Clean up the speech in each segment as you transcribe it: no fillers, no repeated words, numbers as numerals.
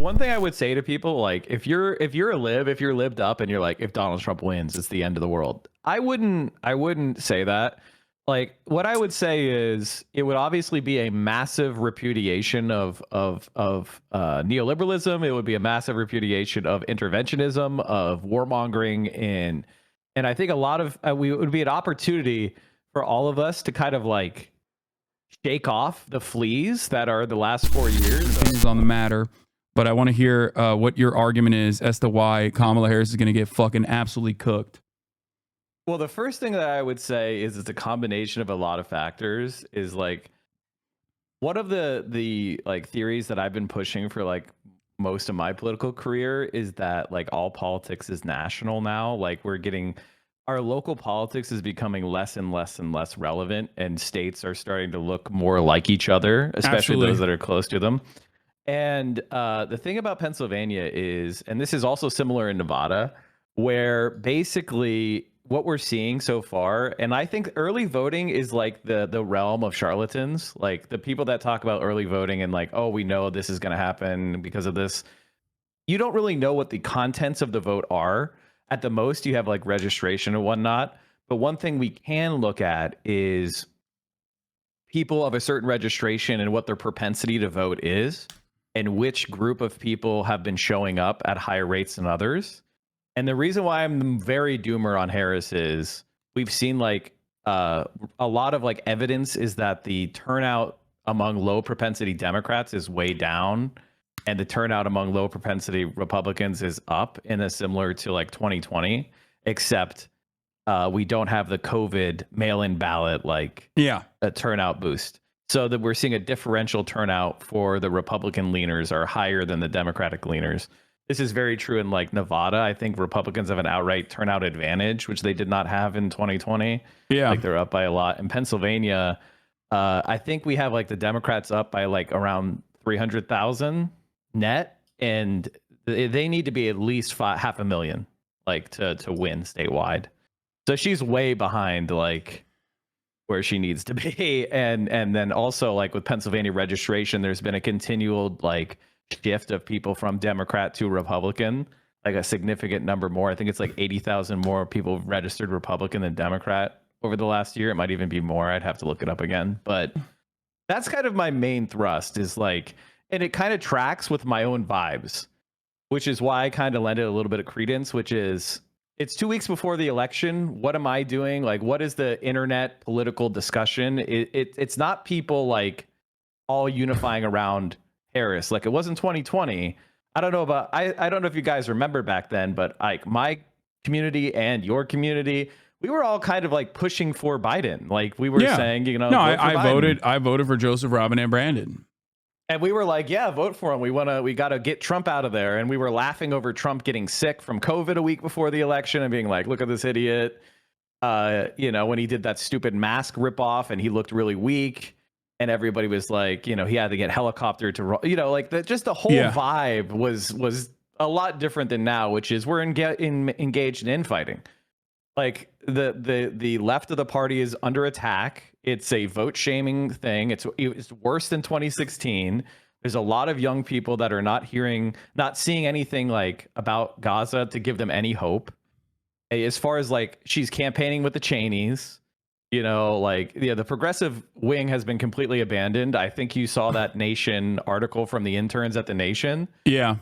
The one thing I would say to people, like, if you're lived up and you're like, if Donald Trump wins, it's the end of the world. I wouldn't say that. Like, what I would say is it would obviously be a massive repudiation of neoliberalism. It would be a massive repudiation of interventionism, of warmongering, and I think a lot of it would be an opportunity for all of us to kind of like shake off the fleas that are the last 4 years on the matter. But I want to hear what your argument is as to why Kamala Harris is going to get fucking absolutely cooked. Well, the first thing that I would say is it's a combination of a lot of factors. Is like one of the like theories that I've been pushing for like most of my political career is that like all politics is national now. Like we're getting our local politics is becoming less and less and less relevant, and states are starting to look more like each other, especially Absolutely. those that are close to them. And the thing about Pennsylvania is, and this is also similar in Nevada, where basically what we're seeing so far, and I think early voting is like the realm of charlatans, like the people that talk about early voting and like, oh, we know this is going to happen because of this. You don't really know what the contents of the vote are. At the most, you have like registration and whatnot. But one thing we can look at is people of a certain registration and what their propensity to vote is, and which group of people have been showing up at higher rates than others. And the reason why I'm very doomer on Harris is we've seen like a lot of like evidence is that the turnout among low propensity Democrats is way down, and the turnout among low propensity Republicans is up in a similar to like 2020, except we don't have the COVID mail-in ballot like a turnout boost. So that we're seeing a differential turnout for the Republican leaners are higher than the Democratic leaners. This is very true in like Nevada. I think Republicans have an outright turnout advantage, which they did not have in 2020. Yeah. Like they're up by a lot. In Pennsylvania, I think we have like the Democrats up by like around 300,000 net, and they need to be at least 500,000 like to win statewide. So she's way behind like where she needs to be. And then also like with Pennsylvania registration, there's been a continual like shift of people from Democrat to Republican, like a significant number more. I think it's like 80,000 more people registered Republican than Democrat over the last year. It might even be more. I'd have to look it up again. But that's kind of my main thrust is like, and it kind of tracks with my own vibes, which is why I kind of lend it a little bit of credence, which is it's 2 weeks before the election. What am I doing? Like, what is the internet political discussion? It's not people like all unifying around Harris like it was in 2020. I don't know about I don't know if you guys remember back then, but like my community and your community, we were all kind of like pushing for Biden. Like we were saying, you know, no, I voted for Joseph, Robin, and Brandon. And we were like, yeah, vote for him. We got to get Trump out of there. And we were laughing over Trump getting sick from COVID a week before the election and being like, look at this idiot. You know, when he did that stupid mask ripoff and he looked really weak. And everybody was like, you know, he had to get helicoptered to, you know, like just the whole vibe was a lot different than now, which is we're engaged in infighting. Like the left of the party is under attack. It's a vote shaming thing. It's worse than 2016. There's a lot of young people that are not seeing anything like about Gaza to give them any hope. As far as like she's campaigning with the Cheneys. You know, like, yeah, the progressive wing has been completely abandoned. I think you saw that Nation article from the interns at the Nation. Yeah.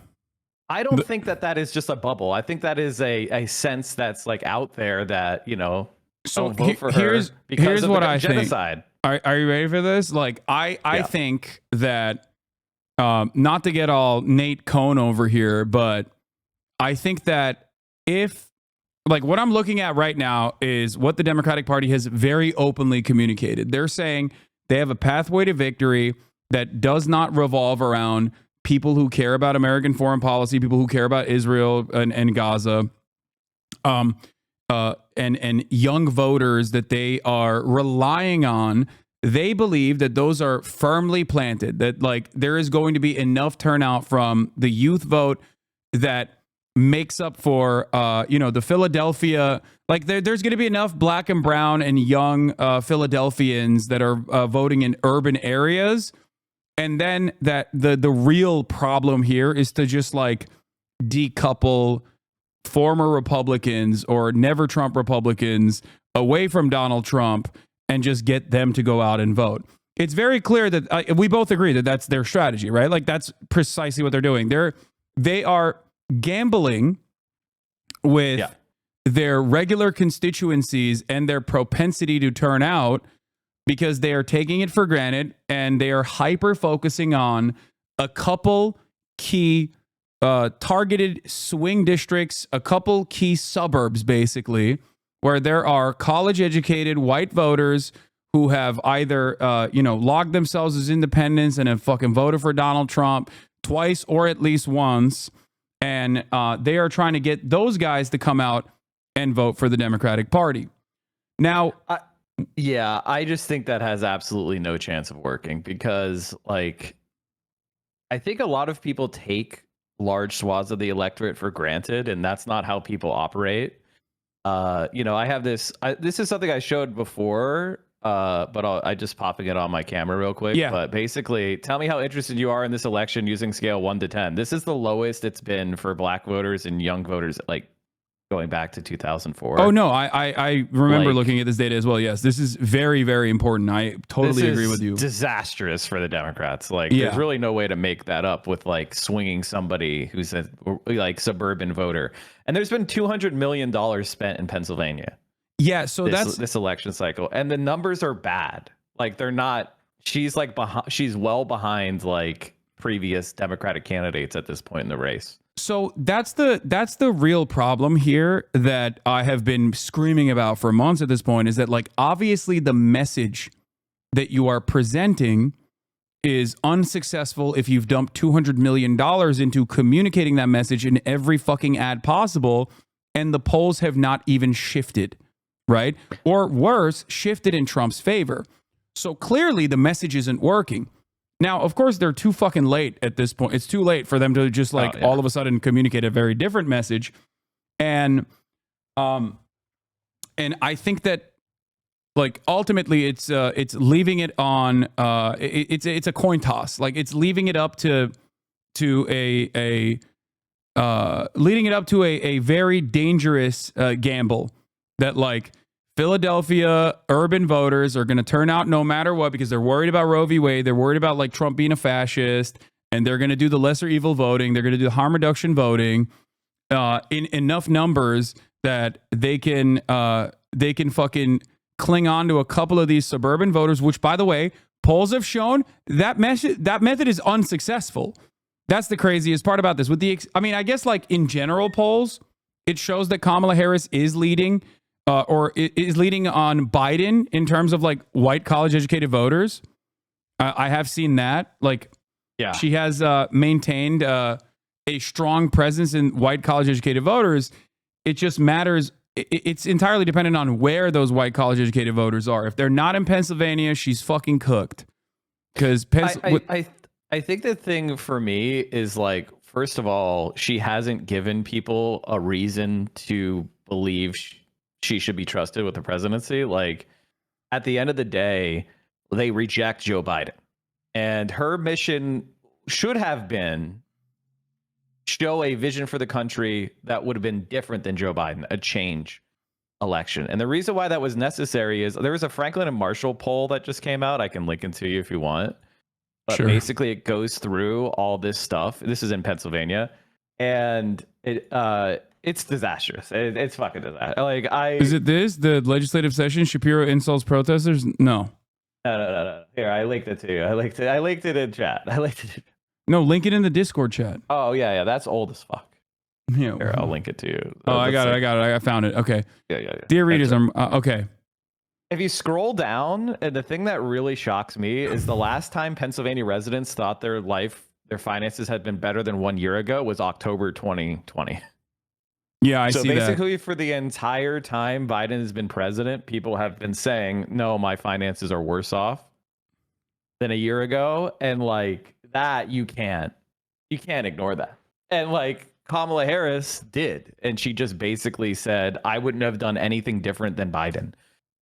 I don't think that is just a bubble. I think that is a sense that's like out there that, you know, so vote for her because here's of what the I genocide. Think. Are you ready for this? Like, I think that, not to get all Nate Cohn over here, but I think that if, like what I'm looking at right now is what the Democratic Party has very openly communicated. They're saying they have a pathway to victory that does not revolve around people who care about American foreign policy, people who care about Israel and Gaza, and young voters that they are relying on. They believe that those are firmly planted, that like there is going to be enough turnout from the youth vote that makes up for, you know, the Philadelphia, like there's going to be enough black and brown and young Philadelphians that are voting in urban areas. And then that the real problem here is to just like decouple former Republicans or never Trump Republicans away from Donald Trump and just get them to go out and vote. It's very clear that we both agree that that's their strategy, right? Like that's precisely what they're doing. They are gambling with their regular constituencies and their propensity to turn out because they are taking it for granted and they are hyper focusing on a couple key targeted swing districts, a couple key suburbs, basically, where there are college educated white voters who have either, logged themselves as independents and have fucking voted for Donald Trump twice or at least once. And they are trying to get those guys to come out and vote for the Democratic Party. Now, I just think that has absolutely no chance of working because, like, I think a lot of people take large swaths of the electorate for granted, and that's not how people operate. I have this. This is something I showed before, but I just popping it on my camera real quick. Yeah. But basically, tell me how interested you are in this election using scale 1 to 10. This is the lowest it's been for Black voters and young voters, like going back to 2004. Oh no, I remember looking at this data as well. Yes, this is very, very important. I totally agree with you. Disastrous for the Democrats. Like, there's really no way to make that up with like swinging somebody who's a like suburban voter. And there's been $200 million spent in Pennsylvania. Yeah, so that's this election cycle, and the numbers are bad. Like, they're not. She's like she's well behind like previous Democratic candidates at this point in the race. So that's the real problem here that I have been screaming about for months at this point, is that like obviously the message that you are presenting is unsuccessful if you've dumped $200 million into communicating that message in every fucking ad possible, and the polls have not even shifted, right? Or worse, shifted in Trump's favor. So clearly the message isn't working. Now, of course, they're too fucking late at this point. It's too late for them to just like all of a sudden communicate a very different message. And I think that like ultimately it's leaving it on it's a coin toss. Like it's leaving it up to a very dangerous gamble that like Philadelphia urban voters are going to turn out no matter what because they're worried about Roe v. Wade. They're worried about like Trump being a fascist, and they're going to do the lesser evil voting. They're going to do the harm reduction voting in enough numbers that they can fucking cling on to a couple of these suburban voters, which, by the way, polls have shown that method is unsuccessful. That's the craziest part about this. I guess like in general polls, it shows that Kamala Harris is leading. Or is leading on Biden in terms of like white college educated voters. I have seen that. Like, she has maintained a strong presence in white college educated voters. It just matters. It's entirely dependent on where those white college educated voters are. If they're not in Pennsylvania, she's fucking cooked. Because I think the thing for me is like, first of all, she hasn't given people a reason to believe she should be trusted with the presidency. Like, at the end of the day, they reject Joe Biden, and her mission should have been show a vision for the country that would have been different than Joe Biden, a change election. And the reason why that was necessary is there was a Franklin and Marshall poll that just came out. I can link it to you if you want. But basically it goes through all this stuff. This is in Pennsylvania, and it's disastrous. It's fucking disastrous. Like, is it the legislative session? Shapiro insults protesters? No. No. Here, I linked it to you. I linked it in chat. No, link it in the Discord chat. Oh yeah. That's old as fuck. Yeah. Here, I'll link it to you. I got it. I found it. Okay. Yeah. Dear readers, I'm okay. If you scroll down, and the thing that really shocks me is the last time Pennsylvania residents thought their finances had been better than 1 year ago was October 2020. Yeah, I see that. So basically, for the entire time Biden has been president, people have been saying, no, my finances are worse off than a year ago. And like that, you can't ignore that. And like Kamala Harris did. And she just basically said, I wouldn't have done anything different than Biden.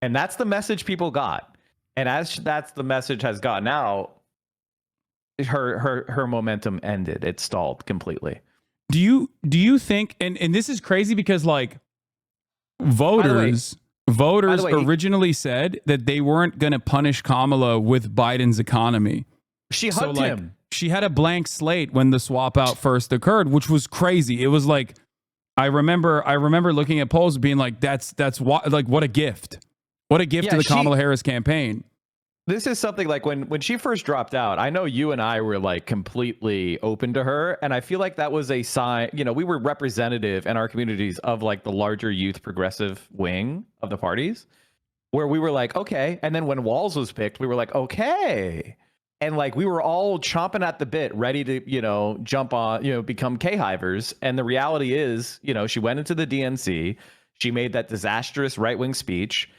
And that's the message people got. And as that's the message has gotten out, her momentum ended. It stalled completely. Do you think, and this is crazy because like voters originally said that they weren't going to punish Kamala with Biden's economy. She hugged him. She had a blank slate when the swap out first occurred, which was crazy. It was like I remember looking at polls being like, that's what, like, what a gift. What a gift to the Kamala Harris campaign. This is something like when she first dropped out, I know you and I were like completely open to her. And I feel like that was a sign, you know, we were representative in our communities of like the larger youth progressive wing of the parties where we were like, okay. And then when Walz was picked, we were like, okay. And like we were all chomping at the bit, ready to, you know, jump on, you know, become K-hivers. And the reality is, you know, she went into the DNC. She made that disastrous right-wing speech.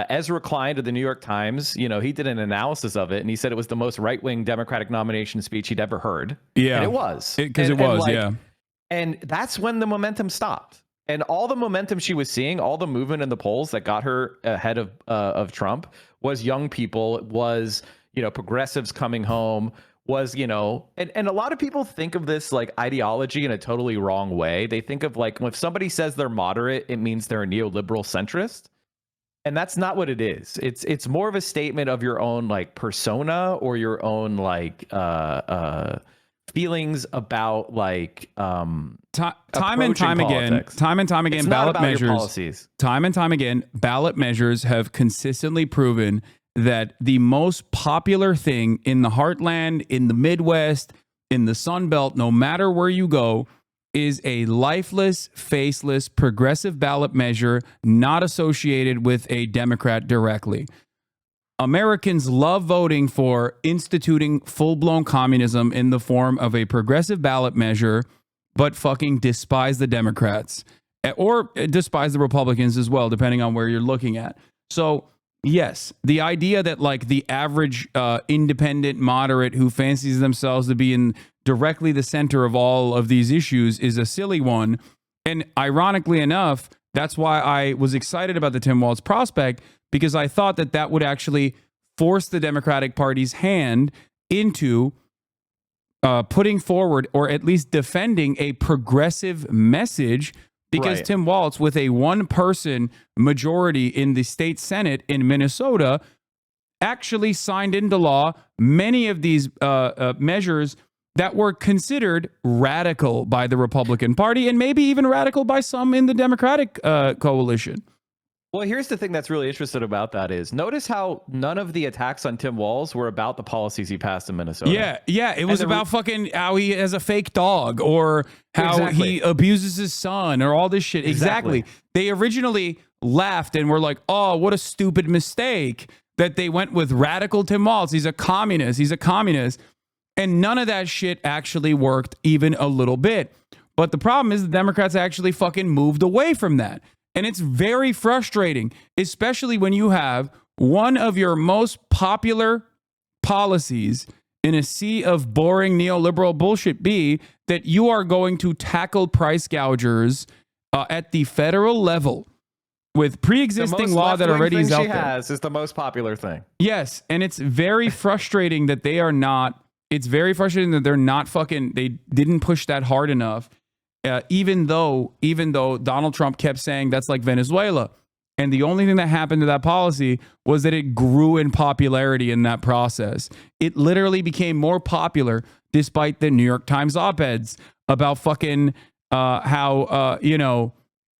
Ezra Klein of the New York Times, you know, he did an analysis of it, and he said it was the most right-wing Democratic nomination speech he'd ever heard. Yeah, and it was because it was, like, yeah. And that's when the momentum stopped, and all the momentum she was seeing, all the movement in the polls that got her ahead of Trump was young people, was, you know, progressives coming home, was, you know, and a lot of people think of this like ideology in a totally wrong way. They think of like if somebody says they're moderate, it means they're a neoliberal centrist. And that's not what it is. It's more of a statement of your own like persona or your own like feelings about like time and time again, it's ballot measures. Time and time again, ballot measures have consistently proven that the most popular thing in the heartland, in the Midwest, in the Sun Belt, no matter where you go, is a lifeless, faceless, progressive ballot measure not associated with a Democrat directly. Americans love voting for instituting full-blown communism in the form of a progressive ballot measure, but fucking despise the Democrats or despise the Republicans as well, depending on where you're looking at. So, yes, the idea that like the average independent moderate who fancies themselves to be in directly the center of all of these issues is a silly one. And ironically enough, that's why I was excited about the Tim Walz prospect, because I thought that that would actually force the Democratic Party's hand into putting forward or at least defending a progressive message, because right. Tim Walz, with a one-person majority in the state Senate in Minnesota, actually signed into law many of these measures that were considered radical by the Republican Party and maybe even radical by some in the Democratic coalition. Well, here's the thing that's really interesting about that is notice how none of the attacks on Tim Walz were about the policies he passed in Minnesota. Yeah. It was about fucking how he has a fake dog or how he abuses his son or all this shit. Exactly. They originally laughed and were like, oh, what a stupid mistake that they went with radical Tim Walz. He's a communist. And none of that shit actually worked even a little bit. But the problem is the Democrats actually fucking moved away from that. And it's very frustrating, especially when you have one of your most popular policies in a sea of boring neoliberal bullshit be that you are going to tackle price gougers at the federal level with pre-existing law that already is out there. Has is the most popular thing. Yes, and it's very frustrating that they are not. It's very frustrating that they're not fucking. They didn't push that hard enough. Even though Donald Trump kept saying that's like Venezuela. And the only thing that happened to that policy was that it grew in popularity in that process. It literally became more popular despite the New York Times op-eds about fucking how,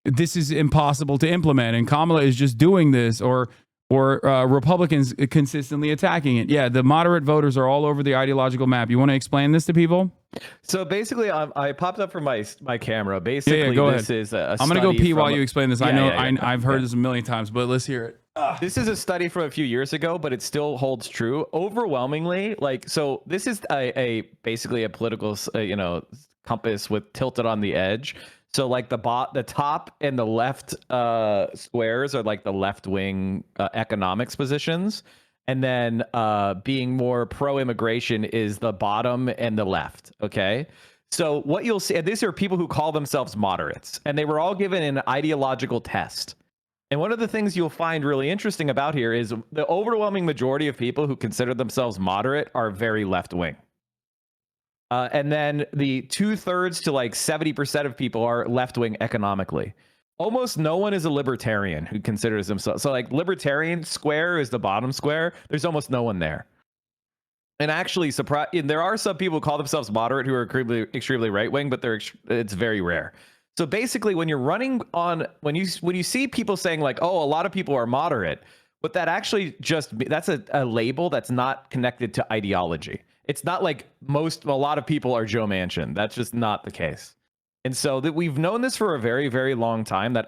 this is impossible to implement and Kamala is just doing this or Republicans consistently attacking it. Yeah, the moderate voters are all over the ideological map. You want to explain this to people? So basically, I popped up from my camera. Basically, go this ahead. is a I'm going to go pee while you explain this. I know I've heard this a million times, but let's hear it. This is a study from a few years ago, but it still holds true. Overwhelmingly, so this is basically a political compass with tilted on the edge. So like the top and the left squares are like the left wing economics positions. And then being more pro-immigration is the bottom and the left. OK, so what you'll see, and these are people who call themselves moderates, and they were all given an ideological test. And one of the things you'll find really interesting about here is the overwhelming majority of people who consider themselves moderate are very left wing. And then the 2/3 to like 70% of people are left wing economically. Almost no one is a libertarian who considers themselves. So like libertarian square is the bottom square. There's almost no one there. And actually, there are some people who call themselves moderate who are extremely right wing, but it's very rare. So basically, when you're running on, when you see people saying like, oh, a lot of people are moderate, but that actually that's a label that's not connected to ideology. It's not like a lot of people are Joe Manchin. That's just not the case. And so that we've known this for a very, very long time, that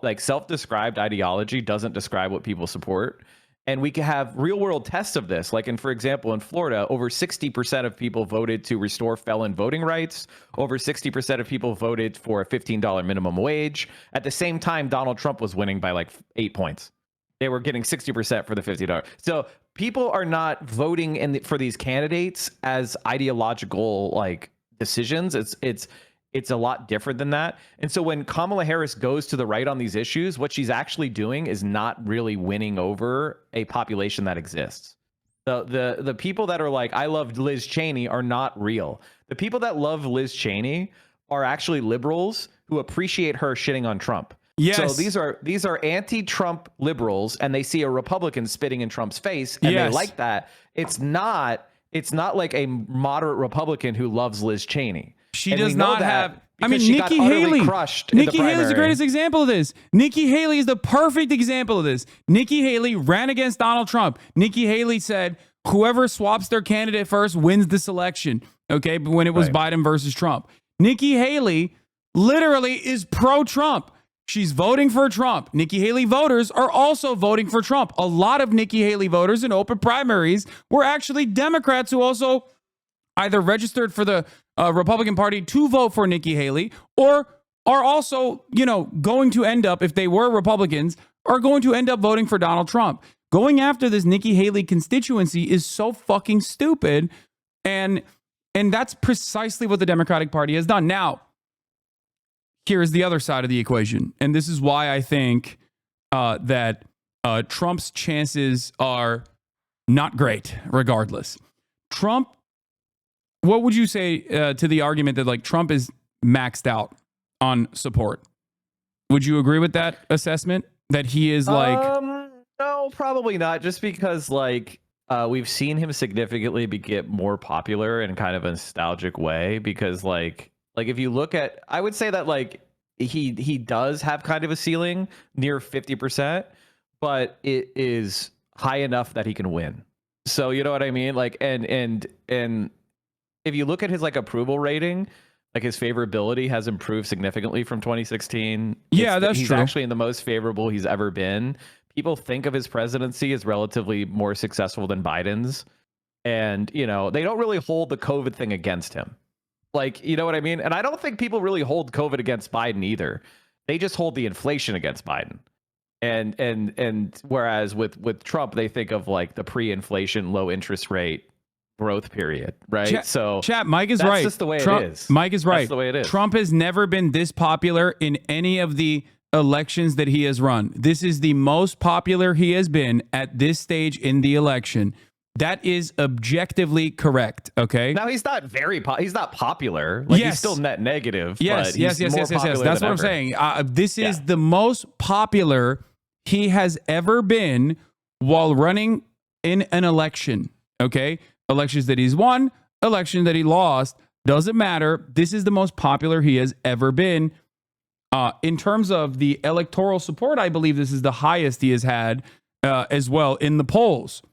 like self-described ideology doesn't describe what people support. And we can have real world tests of this. Like, for example, in Florida, over 60% of people voted to restore felon voting rights. Over 60% of people voted for a $15 minimum wage. At the same time, Donald Trump was winning by like 8 points. They were getting 60% for the $50. So people are not voting for these candidates as ideological like decisions. It's a lot different than that. And so when Kamala Harris goes to the right on these issues, what she's actually doing is not really winning over a population that exists. The people that are like, I love Liz Cheney, are not real. The people that love Liz Cheney are actually liberals who appreciate her shitting on Trump. Yes. So these are anti-Trump liberals, and they see a Republican spitting in Trump's face, and they like that. It's not like a moderate Republican who loves Liz Cheney. She does not have. I mean, Nikki Haley. Nikki Haley is the greatest example of this. Nikki Haley is the perfect example of this. Nikki Haley ran against Donald Trump. Nikki Haley said, whoever swaps their candidate first wins this election. Okay, but when it was Biden versus Trump, Nikki Haley literally is pro-Trump. She's voting for Trump. Nikki Haley voters are also voting for Trump. A lot of Nikki Haley voters in open primaries were actually Democrats who also either registered for the Republican Party to vote for Nikki Haley, or are also, going to end up, if they were Republicans, are going to end up voting for Donald Trump. Going after this Nikki Haley constituency is so fucking stupid. And that's precisely what the Democratic Party has done. Now, here is the other side of the equation. And this is why I think that Trump's chances are not great, regardless. Trump, what would you say to the argument that like Trump is maxed out on support? Would you agree with that assessment? That he is like... No, probably not. Just because like we've seen him significantly get more popular in kind of a nostalgic way. Because like if you look at, I would say that like he does have kind of a ceiling near 50%, but it is high enough that he can win. So you know what I mean? Like and if you look at his like approval rating, like his favorability has improved significantly from 2016. Yeah, that's he's true. Actually in the most favorable he's ever been. People think of his presidency as relatively more successful than Biden's. And, they don't really hold the COVID thing against him. Like, you know what I mean? And I don't think people really hold COVID against Biden either. They just hold the inflation against Biden. And whereas with Trump, they think of like the pre-inflation, low interest rate growth period, right? Chat, Mike is right. That's just the way Trump, it is. Mike is right. That's the way it is. Trump has never been this popular in any of the elections that he has run. This is the most popular he has been at this stage in the election. That is objectively correct. Okay. Now he's not he's not popular. Like he's still net negative. Yes. That's what I'm saying. This is the most popular he has ever been while running in an election. Okay. Elections that he's won, election that he lost, doesn't matter. This is the most popular he has ever been. In terms of the electoral support, I believe this is the highest he has had as well in the polls.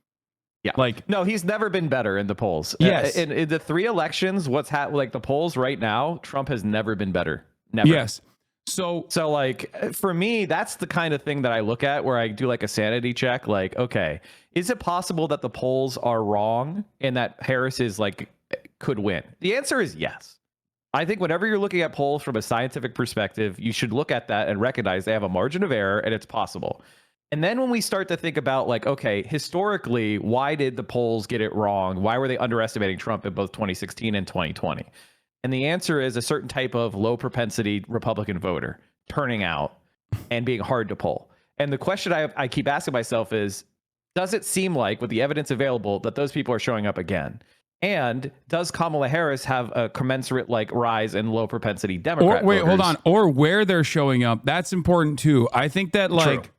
Yeah. No, he's never been better in the polls. Yes. In the three elections, like the polls right now, Trump has never been better. Never. Yes. So like for me, that's the kind of thing that I look at where I do like a sanity check. Like, okay, is it possible that the polls are wrong and that Harris is like could win? The answer is yes. I think whenever you're looking at polls from a scientific perspective, you should look at that and recognize they have a margin of error and it's possible. And then when we start to think about like, okay, historically, why did the polls get it wrong? Why were they underestimating Trump in both 2016 and 2020? And the answer is a certain type of low propensity Republican voter turning out and being hard to poll. And the question I keep asking myself is, does it seem like with the evidence available that those people are showing up again? And does Kamala Harris have a commensurate like rise in low propensity Or Democrat wait, hold voters? on. Or where they're showing up. That's important too. I think that like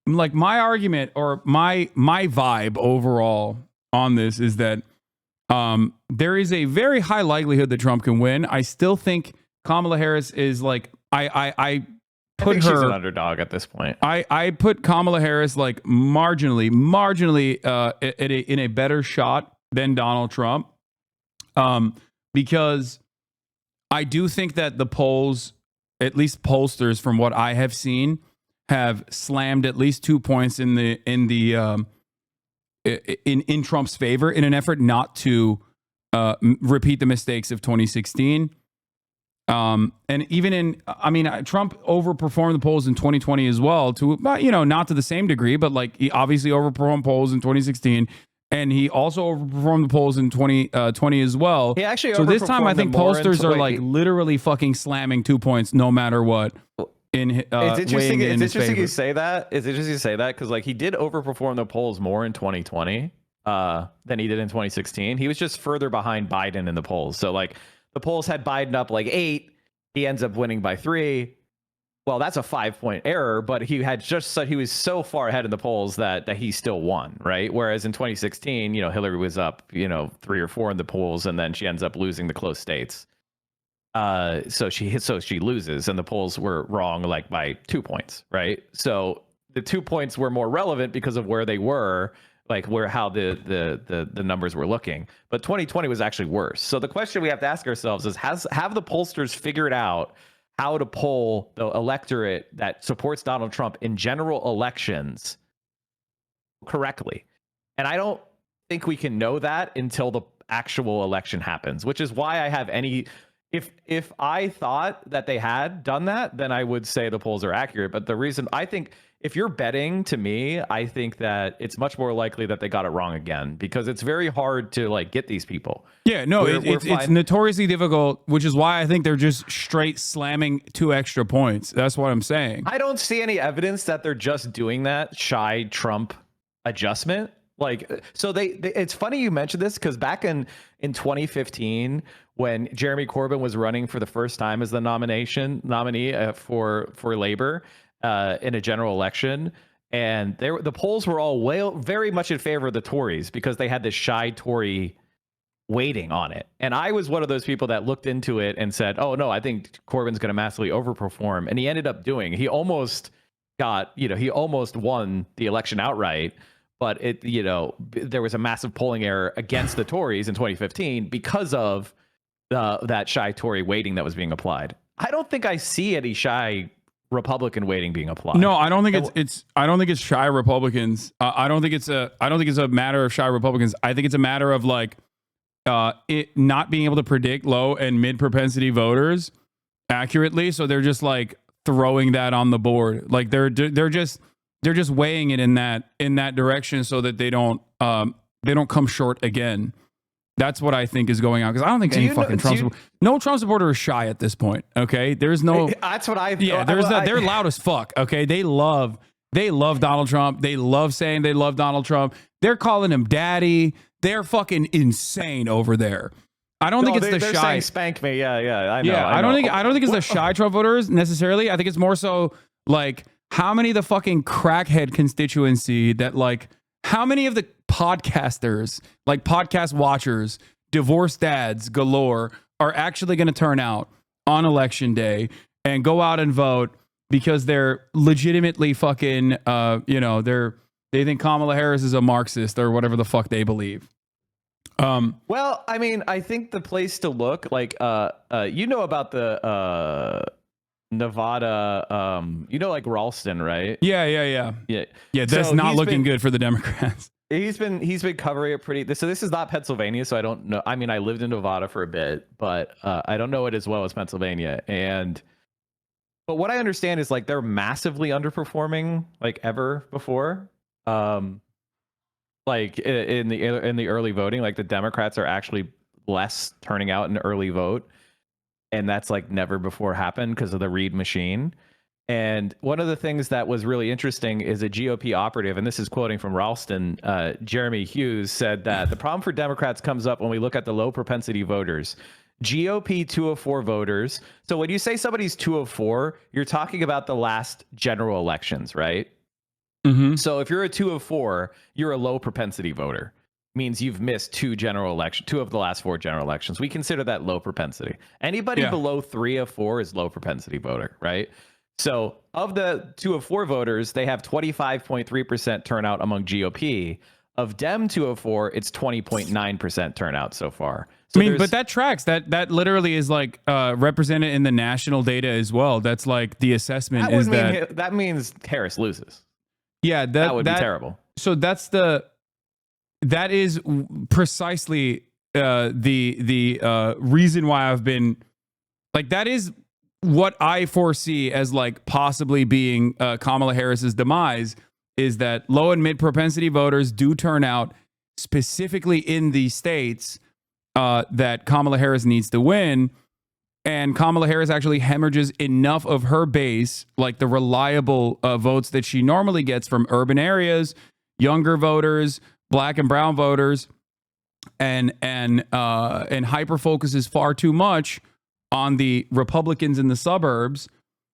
my argument or my vibe overall on this is that there is a very high likelihood that Trump can win. I still think Kamala Harris is like I put think her she's an underdog at this point. I put Kamala Harris like marginally in a better shot than Donald Trump, because I do think that the polls, at least pollsters from what I have seen, have slammed at least 2 points in Trump's favor in an effort not to repeat the mistakes of 2016. And even Trump overperformed the polls in 2020 as well, to not to the same degree, but like he obviously overperformed polls in 2016, and he also overperformed the polls in 2020 as well. He actually so this time I think pollsters are like literally fucking slamming 2 points no matter what. It's interesting. It's interesting you say that. It's interesting you say that because like he did overperform the polls more in 2020 than he did in 2016. He was just further behind Biden in the polls. So like the polls had Biden up like 8. He ends up winning by 3. Well, that's a 5-point error, but he was so far ahead in the polls that he still won, right? Whereas in 2016, Hillary was up 3 or 4 in the polls, and then she ends up losing the close states. So she loses, and the polls were wrong like by 2 points, right? So the 2 points were more relevant because of where they were, like how the numbers were looking. But 2020 was actually worse. So the question we have to ask ourselves is: have the pollsters figured out how to poll the electorate that supports Donald Trump in general elections correctly? And I don't think we can know that until the actual election happens, which is why I have any. If I thought that they had done that, then I would say the polls are accurate. But the reason I think, if you're betting, to me, I think that it's much more likely that they got it wrong again, because it's very hard to like get these people. Yeah, no, it's notoriously difficult, which is why I think they're just straight slamming 2 extra points. That's what I'm saying. I don't see any evidence that they're just doing that shy Trump adjustment. Like, so it's funny you mentioned this, because back in 2015, when Jeremy Corbyn was running for the first time as the nominee for Labor in a general election, and the polls were all very much in favor of the Tories because they had this shy Tory weighting on it. And I was one of those people that looked into it and said, oh no, I think Corbyn's going to massively overperform. And he ended up he almost won the election outright. But there was a massive polling error against the Tories in 2015 because of that shy Tory weighting that was being applied. I don't think I see any shy Republican weighting being applied. No, I don't think I don't think it's shy Republicans. I don't think it's a matter of shy Republicans. I think it's a matter of like it not being able to predict low and mid propensity voters accurately. So they're just like throwing that on the board. Like they're just weighing it in that direction so that they don't come short again. That's what I think is going on, because I don't think no Trump supporter is shy at this point. Okay, there's no. That's what I. Yeah, they're loud as fuck. Okay, they love Donald Trump. They love saying they love Donald Trump. They're calling him daddy. They're fucking insane over there. I don't think it's the shy. Saying spank me. Yeah. I know. Yeah, I don't think it's the shy Trump voters necessarily. I think it's more so like how many of the fucking crackhead constituency that like. How many of the podcasters, like podcast watchers, divorced dads galore, are actually going to turn out on election day and go out and vote because they're legitimately fucking, they think Kamala Harris is a Marxist or whatever the fuck they believe. Well, I mean, I think the place to look, like, about the Nevada, like Ralston, right? Yeah. That's not looking good for the Democrats. He's been covering it pretty. So this is not Pennsylvania, so I don't know. I mean, I lived in Nevada for a bit, but I don't know it as well as Pennsylvania. But what I understand is like they're massively underperforming like ever before. Like in the early voting, like the Democrats are actually less turning out in early vote. And that's like never before happened because of the Reid machine. And one of the things that was really interesting is a GOP operative, and this is quoting from Ralston, Jeremy Hughes said that the problem for Democrats comes up when we look at the low propensity voters. GOP 204 voters. So when you say somebody's 204, you're talking about the last general elections, right? Mm-hmm. So if you're a 204, you're a low propensity voter. Means you've missed two of the last 4 general elections. We consider that low propensity. Anybody below 3 of 4 is low propensity voter, right? So of the 2 of 4 voters, they have 25.3% turnout among GOP. Of Dem 204, it's 20.9% turnout so far. So I mean, but that tracks. That literally is like represented in the national data as well. That's like the assessment is that that means Harris loses. Yeah, that would be terrible. So that is precisely the reason why I've been like, that is what I foresee as like possibly being Kamala Harris's demise, is that low and mid propensity voters do turn out specifically in the states that Kamala Harris needs to win. And Kamala Harris actually hemorrhages enough of her base, like the reliable votes that she normally gets from urban areas, younger voters, black and brown voters, and hyper focuses far too much on the Republicans in the suburbs,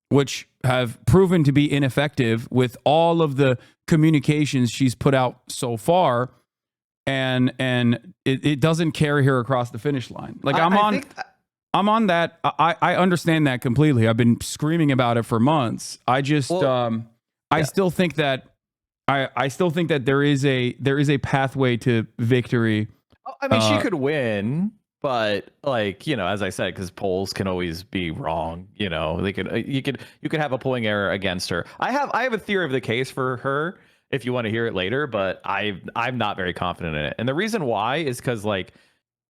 which have proven to be ineffective with all of the communications she's put out so far, and it doesn't carry her across the finish line. Like I'm on that. I understand that completely. I've been screaming about it for months. I just I still think that I still think that there is a pathway to victory. I mean, she could win, but like, you know, as I said, because polls can always be wrong. You know, you could have a polling error against her. I have a theory of the case for her if you want to hear it later, but I'm not very confident in it. And the reason why is because like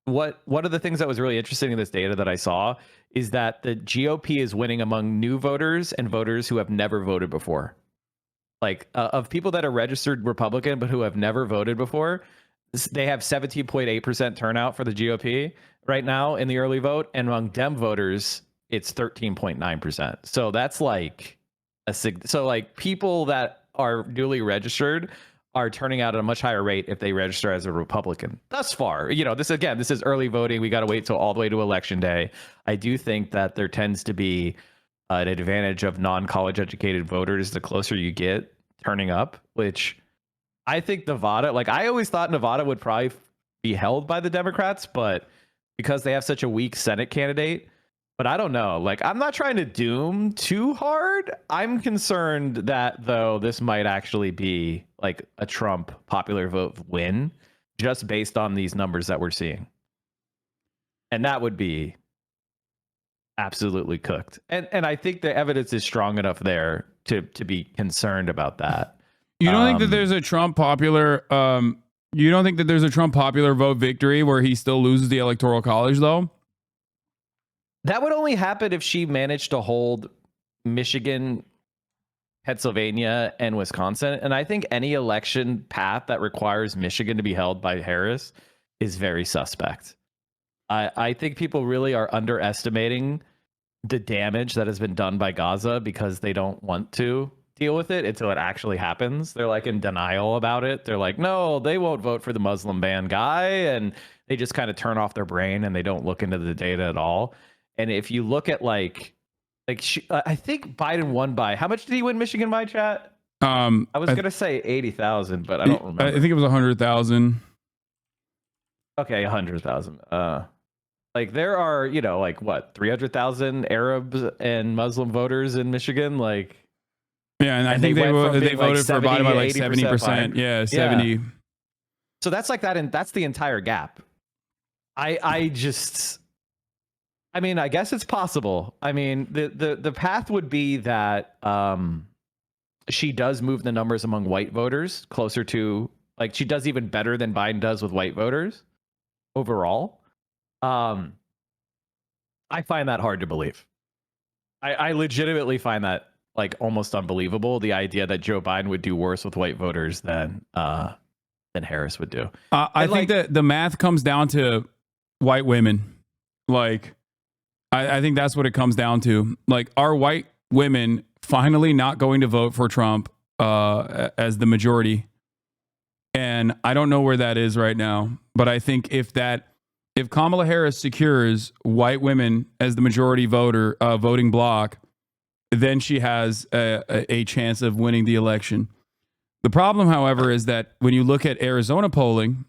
one of the things that was really interesting in this data that I saw is that the GOP is winning among new voters and voters who have never voted before. Like of people that are registered Republican but who have never voted before, they have 17.8% turnout for the GOP right now in the early vote, and among Dem voters, it's 13.9%. So that's like so like people that are newly registered are turning out at a much higher rate if they register as a Republican. Thus far, you know, this is early voting. We got to wait till all the way to election day. I do think that there tends to be an advantage of non-college educated voters the closer you get turning up, which I think Nevada, like I always thought Nevada would probably be held by the Democrats, but because they have such a weak Senate candidate, but I don't know. Like, I'm not trying to doom too hard. I'm concerned that, though, this might actually be like a Trump popular vote win just based on these numbers that we're seeing. And that would be absolutely cooked. And I think the evidence is strong enough there to be concerned about that. You don't think that there's a Trump popular vote victory where he still loses the Electoral College, though? That would only happen if she managed to hold Michigan, Pennsylvania, and Wisconsin. And I think any election path that requires Michigan to be held by Harris is very suspect. I think people really are underestimating the damage that has been done by Gaza because they don't want to deal with it until it actually happens. They're like in denial about it. They're like, no, they won't vote for the Muslim ban guy. And they just kind of turn off their brain and they don't look into the data at all. And if you look at I think Biden won by, how much did he win Michigan by, chat? I was going to say 80,000, but I don't remember. I think it was 100,000. Okay, 100,000. Like there are, you know, like what, 300,000 Arabs and Muslim voters in Michigan? Like, yeah, and I think they voted for Biden by like 70%. Yeah, 70. Yeah. So that's like that, and that's the entire gap. I mean, I guess it's possible. I mean, the path would be that she does move the numbers among white voters closer to, like, she does even better than Biden does with white voters overall. I find that hard to believe. I legitimately find that like almost unbelievable. The idea that Joe Biden would do worse with white voters than Harris would do. I think that the math comes down to white women. Like, I think that's what it comes down to. Like, are white women finally not going to vote for Trump as the majority. And I don't know where that is right now, but I think if Kamala Harris secures white women as the majority voting bloc, then she has a chance of winning the election. The problem, however, is that when you look at Arizona polling,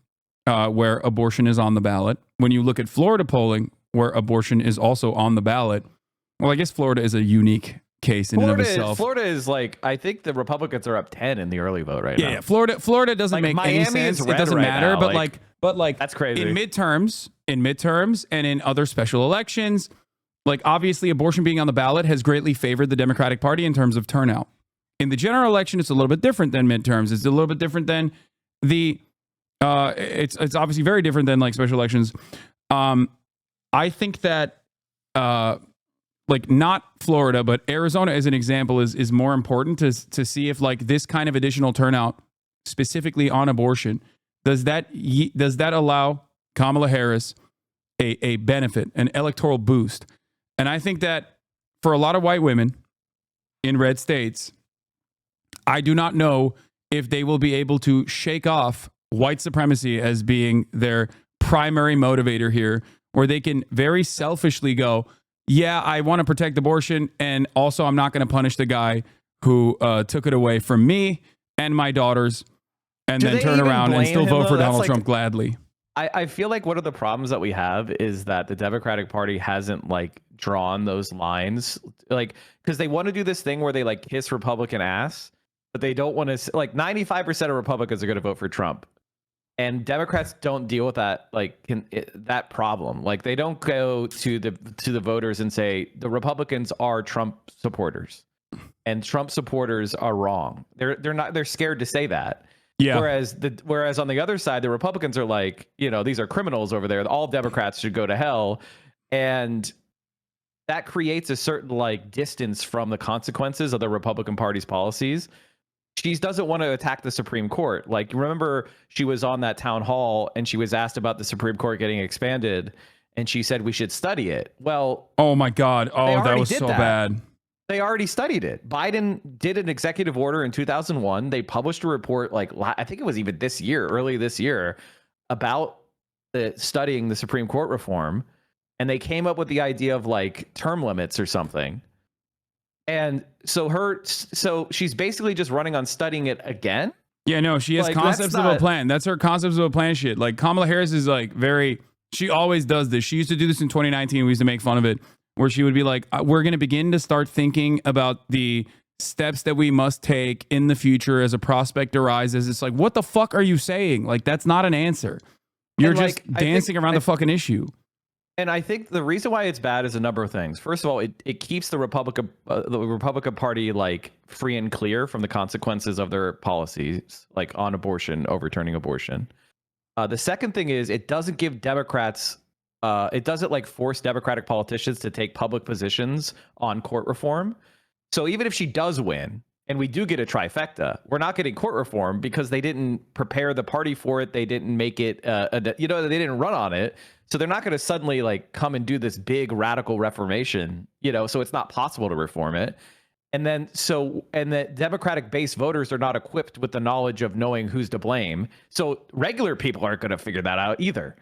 where abortion is on the ballot, when you look at Florida polling, where abortion is also on the ballot, well, I guess Florida is a unique case in and of itself. Florida is like, I think the Republicans are up 10 in the early vote right now. Yeah, Florida doesn't make any sense. It doesn't matter, but like that's crazy. In midterms, and in other special elections, like obviously abortion being on the ballot has greatly favored the Democratic Party in terms of turnout. In the general election, it's a little bit different than midterms. It's a little bit different than the it's obviously very different than like special elections. I think that like not Florida, but Arizona as an example is more important to see if like this kind of additional turnout specifically on abortion does that allow Kamala Harris a benefit, an electoral boost. And I think that for a lot of white women in red states, I do not know if they will be able to shake off white supremacy as being their primary motivator here, where they can very selfishly go, yeah, I want to protect abortion, and also I'm not going to punish the guy who took it away from me and my daughters, and then turn around and still vote for Donald Trump gladly. I feel like one of the problems that we have is that the Democratic Party hasn't like drawn those lines, like because they want to do this thing where they like kiss Republican ass, but they don't want to. Like 95% of Republicans are going to vote for Trump, and Democrats don't deal with that that problem. Like they don't go to the voters and say the Republicans are Trump supporters, and Trump supporters are wrong. They're scared to say that. Yeah. Whereas on the other side, the Republicans are like, these are criminals over there. All Democrats should go to hell. And that creates a certain like distance from the consequences of the Republican Party's policies. She doesn't want to attack the Supreme Court. Like, remember, she was on that town hall and she was asked about the Supreme Court getting expanded. And she said we should study it. Well, oh my God. Oh, that was so bad. They already studied it. Biden did an executive order in 2001. They published a report, like I think it was even early this year, about studying the Supreme Court reform. And they came up with the idea of like term limits or something. And so she's basically just running on studying it again. Yeah, no, she has concepts of a plan. That's her concepts of a plan shit. Like Kamala Harris is like she always does this. She used to do this in 2019. We used to make fun of it, where she would be like, we're going to begin to start thinking about the steps that we must take in the future as a prospect arises. It's like, what the fuck are you saying? Like, that's not an answer. You're just dancing around the fucking issue. And I think the reason why it's bad is a number of things. First of all, it keeps the Republican Party like free and clear from the consequences of their policies, like on abortion, overturning abortion. The second thing is it doesn't give Democrats it doesn't like force Democratic politicians to take public positions on court reform. So even if she does win and we do get a trifecta, we're not getting court reform because they didn't prepare the party for it. They didn't make it, they didn't run on it. So they're not going to suddenly like come and do this big radical reformation, so it's not possible to reform it. And then the Democratic base voters are not equipped with the knowledge of knowing who's to blame. So regular people aren't going to figure that out either.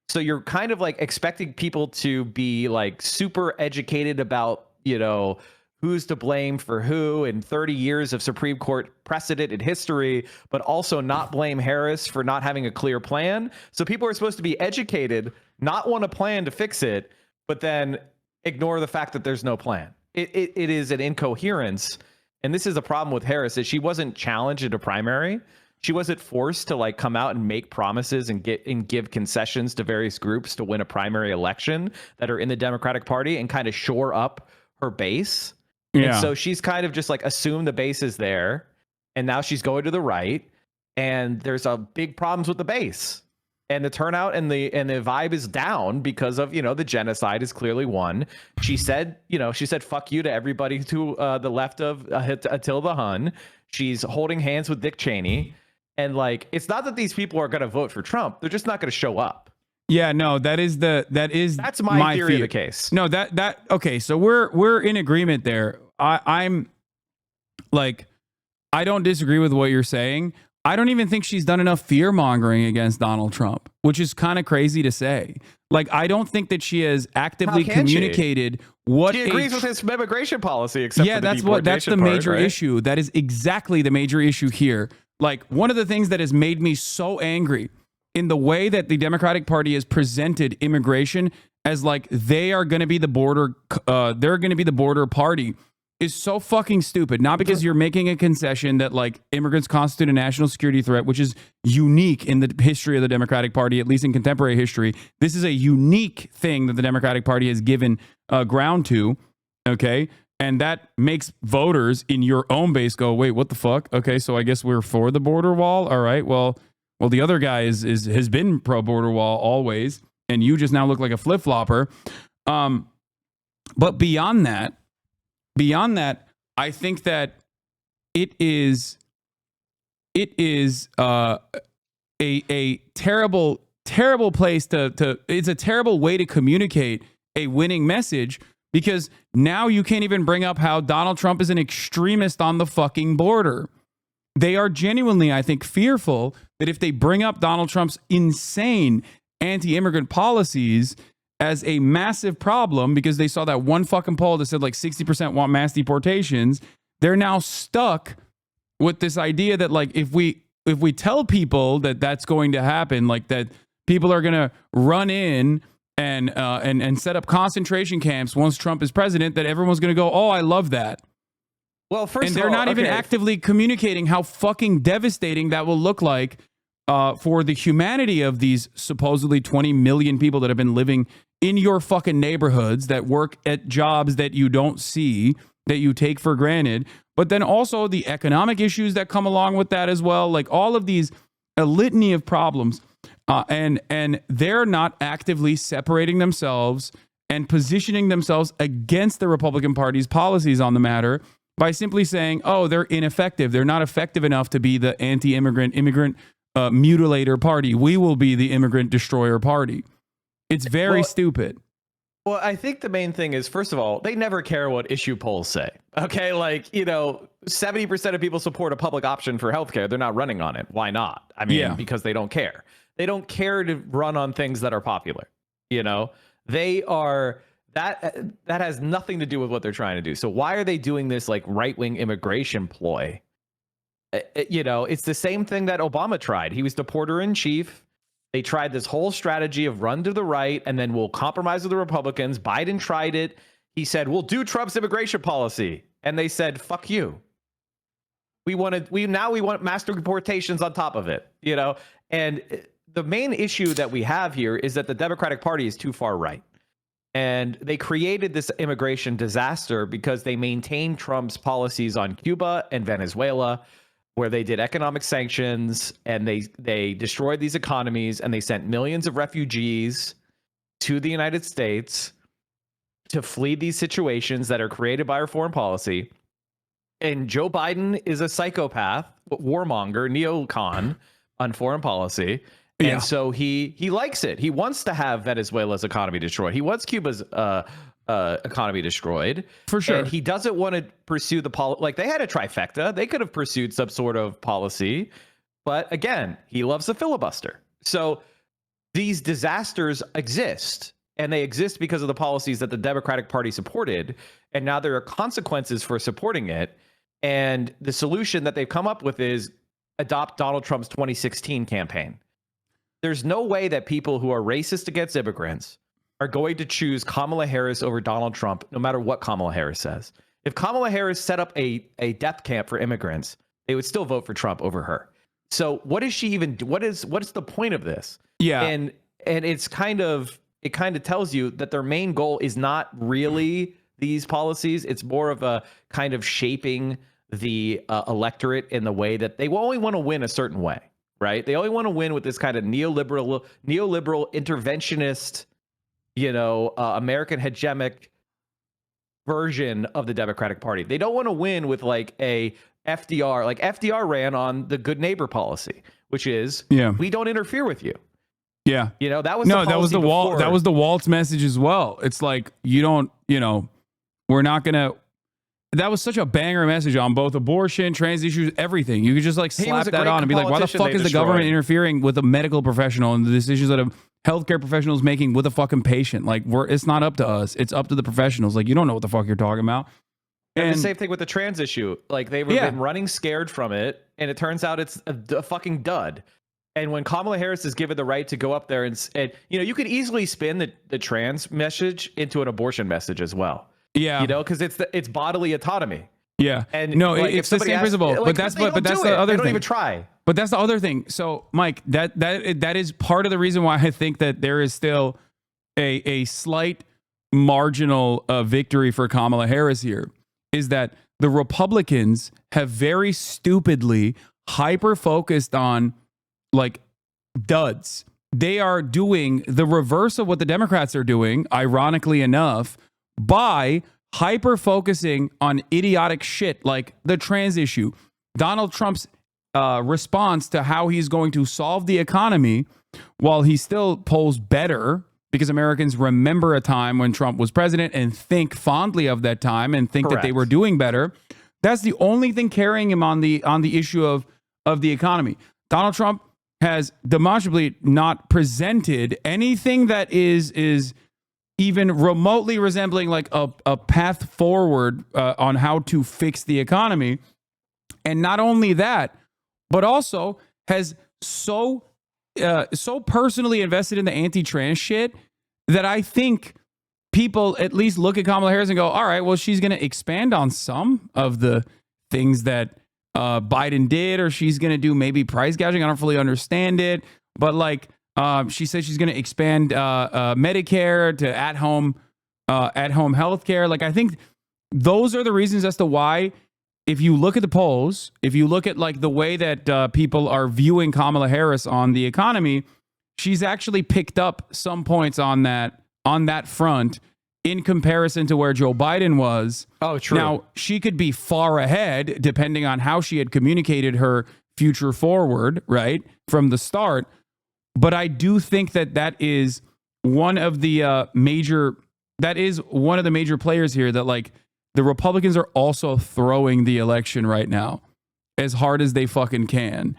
So you're kind of like expecting people to be like super educated about, who's to blame for who in 30 years of Supreme Court precedent in history, but also not blame Harris for not having a clear plan. So people are supposed to be educated, not want a plan to fix it, but then ignore the fact that there's no plan. It is an incoherence. And this is the problem with Harris, is she wasn't challenged in a primary. She wasn't forced to like come out and make promises and give concessions to various groups to win a primary election that are in the Democratic Party and kind of shore up her base. Yeah. And so she's kind of just like assumed the base is there, and now she's going to the right, and there's a big problems with the base, and the turnout and the vibe is down because of the genocide is clearly one. She said fuck you to everybody to the left of Attila Hun. She's holding hands with Dick Cheney. And like, it's not that these people are going to vote for Trump. They're just not going to show up. Yeah, no, that's my theory of the case. No, okay. So we're in agreement there. I'm like, I don't disagree with what you're saying. I don't even think she's done enough fear mongering against Donald Trump, which is kind of crazy to say. Like, I don't think that she has actively communicated what she agrees with his immigration policy, except for the that's the major issue. That is exactly the major issue here. Like, one of the things that has made me so angry in the way that the Democratic Party has presented immigration as like they are going to be the border, they're going to be the border party, is so fucking stupid. Not because you're making a concession that like immigrants constitute a national security threat, which is unique in the history of the Democratic Party, at least in contemporary history. This is a unique thing that the Democratic Party has given ground to. Okay. And that makes voters in your own base go, wait, what the fuck? Okay. So I guess we're for the border wall. All right. Well, the other guy has been pro border wall always. And you just now look like a flip flopper. But beyond that, I think that it is a terrible place to it's a terrible way to communicate a winning message, because now you can't even bring up how Donald Trump is an extremist on the fucking border. They are genuinely, I think, fearful that if they bring up Donald Trump's insane anti-immigrant policies as a massive problem, because they saw that one fucking poll that said like 60% want mass deportations, they're now stuck with this idea that like if we tell people that that's going to happen, like that people are going to run in and set up concentration camps once Trump is president, that everyone's going to go, oh, I love that. Well, first and they're not even actively communicating how fucking devastating that will look like for the humanity of these supposedly 20 million people that have been living in your fucking neighborhoods, that work at jobs that you don't see, that you take for granted. But then also the economic issues that come along with that as well. Like all of these, a litany of problems. And they're not actively separating themselves and positioning themselves against the Republican Party's policies on the matter by simply saying, oh, they're ineffective. They're not effective enough to be the immigrant mutilator party. We will be the immigrant destroyer party. It's very stupid. Well, I think the main thing is, first of all, they never care what issue polls say. Okay, like, 70% of people support a public option for healthcare. They're not running on it. Why not? I mean, because they don't care. They don't care to run on things that are popular. They are that has nothing to do with what they're trying to do. So why are they doing this like right-wing immigration ploy? It's the same thing that Obama tried. He was the porter in chief. They tried this whole strategy of run to the right and then we'll compromise with the Republicans. Biden tried it. He said, we'll do Trump's immigration policy. And they said, fuck you. We want mass deportations on top of it, And the main issue that we have here is that the Democratic Party is too far right. And they created this immigration disaster because they maintained Trump's policies on Cuba and Venezuela, where they did economic sanctions and they destroyed these economies, and they sent millions of refugees to the United States to flee these situations that are created by our foreign policy. And Joe Biden is a psychopath, warmonger, neocon on foreign policy. And so he likes it. He wants to have Venezuela's economy destroyed. He wants Cuba's economy destroyed. For sure. And he doesn't want to pursue the policy. Like, they had a trifecta. They could have pursued some sort of policy. But again, he loves the filibuster. So these disasters exist. And they exist because of the policies that the Democratic Party supported. And now there are consequences for supporting it. And the solution that they've come up with is adopt Donald Trump's 2016 campaign. There's no way that people who are racist against immigrants are going to choose Kamala Harris over Donald Trump, no matter what Kamala Harris says. If Kamala Harris set up a death camp for immigrants, they would still vote for Trump over her. So what is she even? What is the point of this? Yeah, and it kind of tells you that their main goal is not really these policies. It's more of a kind of shaping the electorate in the way that they only want to win a certain way. Right? They only want to win with this kind of neoliberal interventionist, American hegemonic version of the Democratic Party. They don't want to win with like a FDR. Like FDR ran on the good neighbor policy, which is we don't interfere with you. Yeah. That was that was the wall. That was the Waltz message as well. It's like, you don't, we're not going to, that was such a banger message on both abortion, trans issues, everything. You could just like slap that on and be like, why the fuck is the government interfering with a medical professional and the decisions that a healthcare professional is making with a fucking patient? Like, it's not up to us. It's up to the professionals. Like, you don't know what the fuck you're talking about. And the same thing with the trans issue. Like, they've been running scared from it, and it turns out it's a fucking dud. And when Kamala Harris is given the right to go up there and you know, you could easily spin the trans message into an abortion message as well. Yeah, you know, because it's bodily autonomy. Yeah, and no, like, it's the same principle. Like, but that's the other thing. Don't even try. But that's the other thing. So, Mike, that is part of the reason why I think that there is still a slight marginal victory for Kamala Harris here. Is that the Republicans have very stupidly hyper focused on like duds. They are doing the reverse of what the Democrats are doing, ironically enough, by hyper focusing on idiotic shit like the trans issue. Donald Trump's response to how he's going to solve the economy, while he still polls better because Americans remember a time when Trump was president and think fondly of that time and think that they were doing better. That's the only thing carrying him on the issue of the economy. Donald Trump has demonstrably not presented anything that is even remotely resembling like a path forward on how to fix the economy. And not only that, but also has so personally invested in the anti-trans shit that I think people at least look at Kamala Harris and go, all right, well, she's going to expand on some of the things that Biden did, or she's going to do maybe price gouging. I don't fully understand it. But like she said, she's going to expand Medicare to at-home healthcare. Like, I think those are the reasons as to why, if you look at the polls, if you look at like the way that people are viewing Kamala Harris on the economy, she's actually picked up some points on that front in comparison to where Joe Biden was. Oh, true. Now, she could be far ahead depending on how she had communicated her future forward, right, from the start. But I do think that is one of the major players here that like the Republicans are also throwing the election right now as hard as they fucking can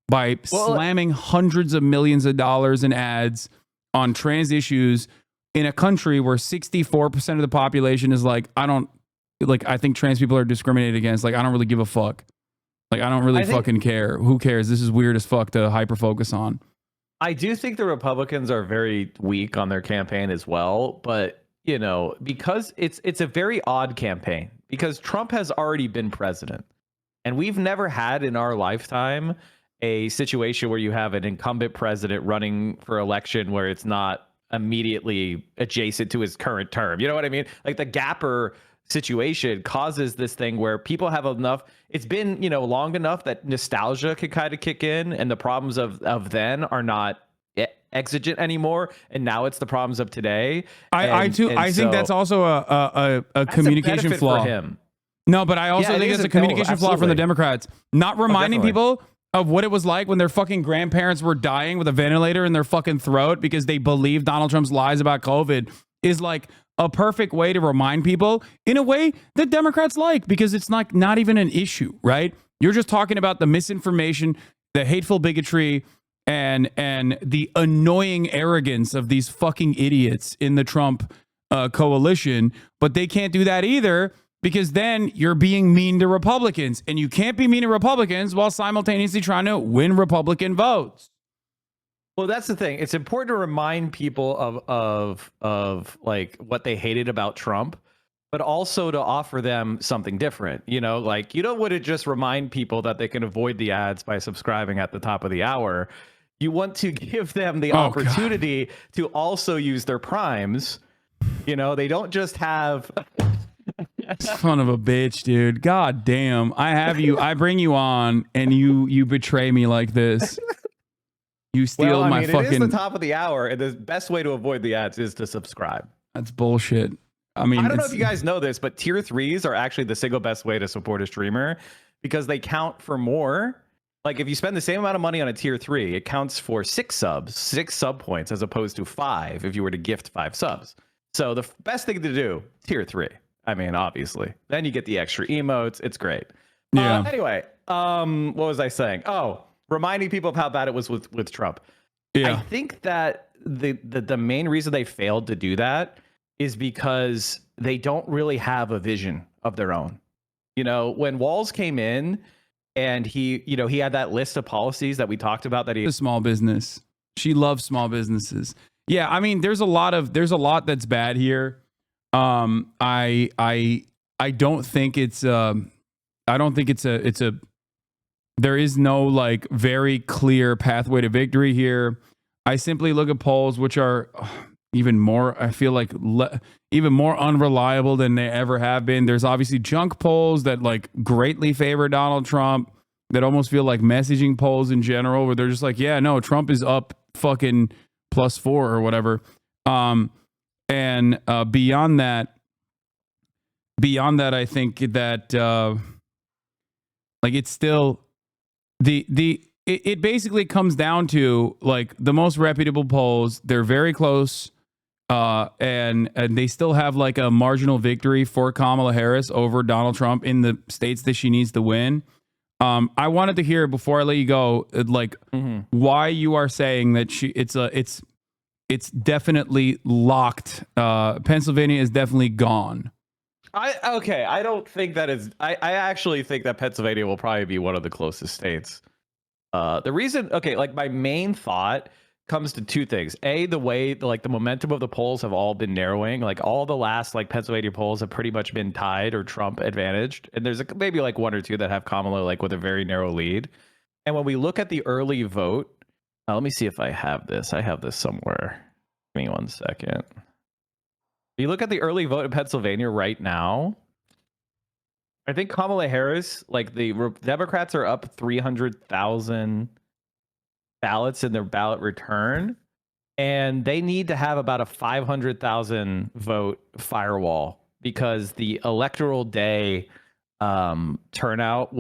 by slamming hundreds of millions of dollars in ads on trans issues in a country where 64% of the population is like, I think trans people are discriminated against. Like, I don't really give a fuck. Like, I don't really fucking care. Who cares? This is weird as fuck to hyper focus on. I do think the Republicans are very weak on their campaign as well, but you know, because it's a very odd campaign because Trump has already been president, and we've never had in our lifetime a situation where you have an incumbent president running for election where it's not immediately adjacent to his current term. You know what I mean? Like, the gapper situation causes this thing where people have enough. It's been, you know, long enough that nostalgia could kind of kick in, and the problems of then are not exigent anymore, and now it's the problems of today. I think that's also a communication flaw for him. No, but I also think it's a communication flaw from the Democrats, not reminding people of what it was like when their fucking grandparents were dying with a ventilator in their fucking throat because they believed Donald Trump's lies about COVID is like a perfect way to remind people in a way that Democrats like, because it's like not even an issue, right? You're just talking about the misinformation, the hateful bigotry, and the annoying arrogance of these fucking idiots in the Trump coalition. But they can't do that either, because then you're being mean to Republicans, and you can't be mean to Republicans while simultaneously trying to win Republican votes. Well, that's the thing. It's important to remind people of like what they hated about Trump, but also to offer them something different. You know, like, you don't want to just remind people that they can avoid the ads by subscribing at the top of the hour. You want to give them the opportunity to also use their primes. You know, they don't just have... Son of a bitch, dude. God damn. I bring you on and you betray me like this. You steal my fucking... It is the top of the hour, and the best way to avoid the ads is to subscribe. That's bullshit. I mean, I don't know if you guys know this, but tier 3s are actually the single best way to support a streamer, because they count for more. Like, if you spend the same amount of money on a tier 3, it counts for 6 sub points, as opposed to 5 if you were to gift 5 subs. So the best thing to do, tier 3. I mean, obviously. Then you get the extra emotes. It's great. Yeah. Anyway, what was I saying? Oh, reminding people of how bad it was with Trump. I Yeah. think that the main reason they failed to do that is because they don't really have a vision of their own. You know, when Walz came in and he had that list of policies that we talked about that he A small business. She loves small businesses. Yeah, I mean, there's a lot that's bad here. I don't think it's there is no like very clear pathway to victory here. I simply look at polls which are even more, I feel like even more unreliable than they ever have been. There's obviously junk polls that like greatly favor Donald Trump, that almost feel like messaging polls in general, where they're just like, yeah, no, Trump is up fucking +4 or whatever. And beyond that, I think that like it's still it basically comes down to like the most reputable polls. They're very close, and they still have like a marginal victory for Kamala Harris over Donald Trump in the states that she needs to win. I wanted to hear before I let you go, like why you are saying that it's definitely locked. Pennsylvania is definitely gone. I don't think that is. I actually think that Pennsylvania will probably be one of the closest states. The reason, like my main thought comes to two things. A, the way like the momentum of the polls have all been narrowing. Like all the last like Pennsylvania polls have pretty much been tied or Trump advantaged, and there's maybe like one or two that have Kamala like with a very narrow lead. And when we look at the early vote, let me see if I have this. I have this somewhere. Give me 1 second. You look at the early vote in Pennsylvania right now. I think Kamala Harris, like the Democrats are up 300,000 ballots in their ballot return, and they need to have about a 500,000 vote firewall because the electoral day turnout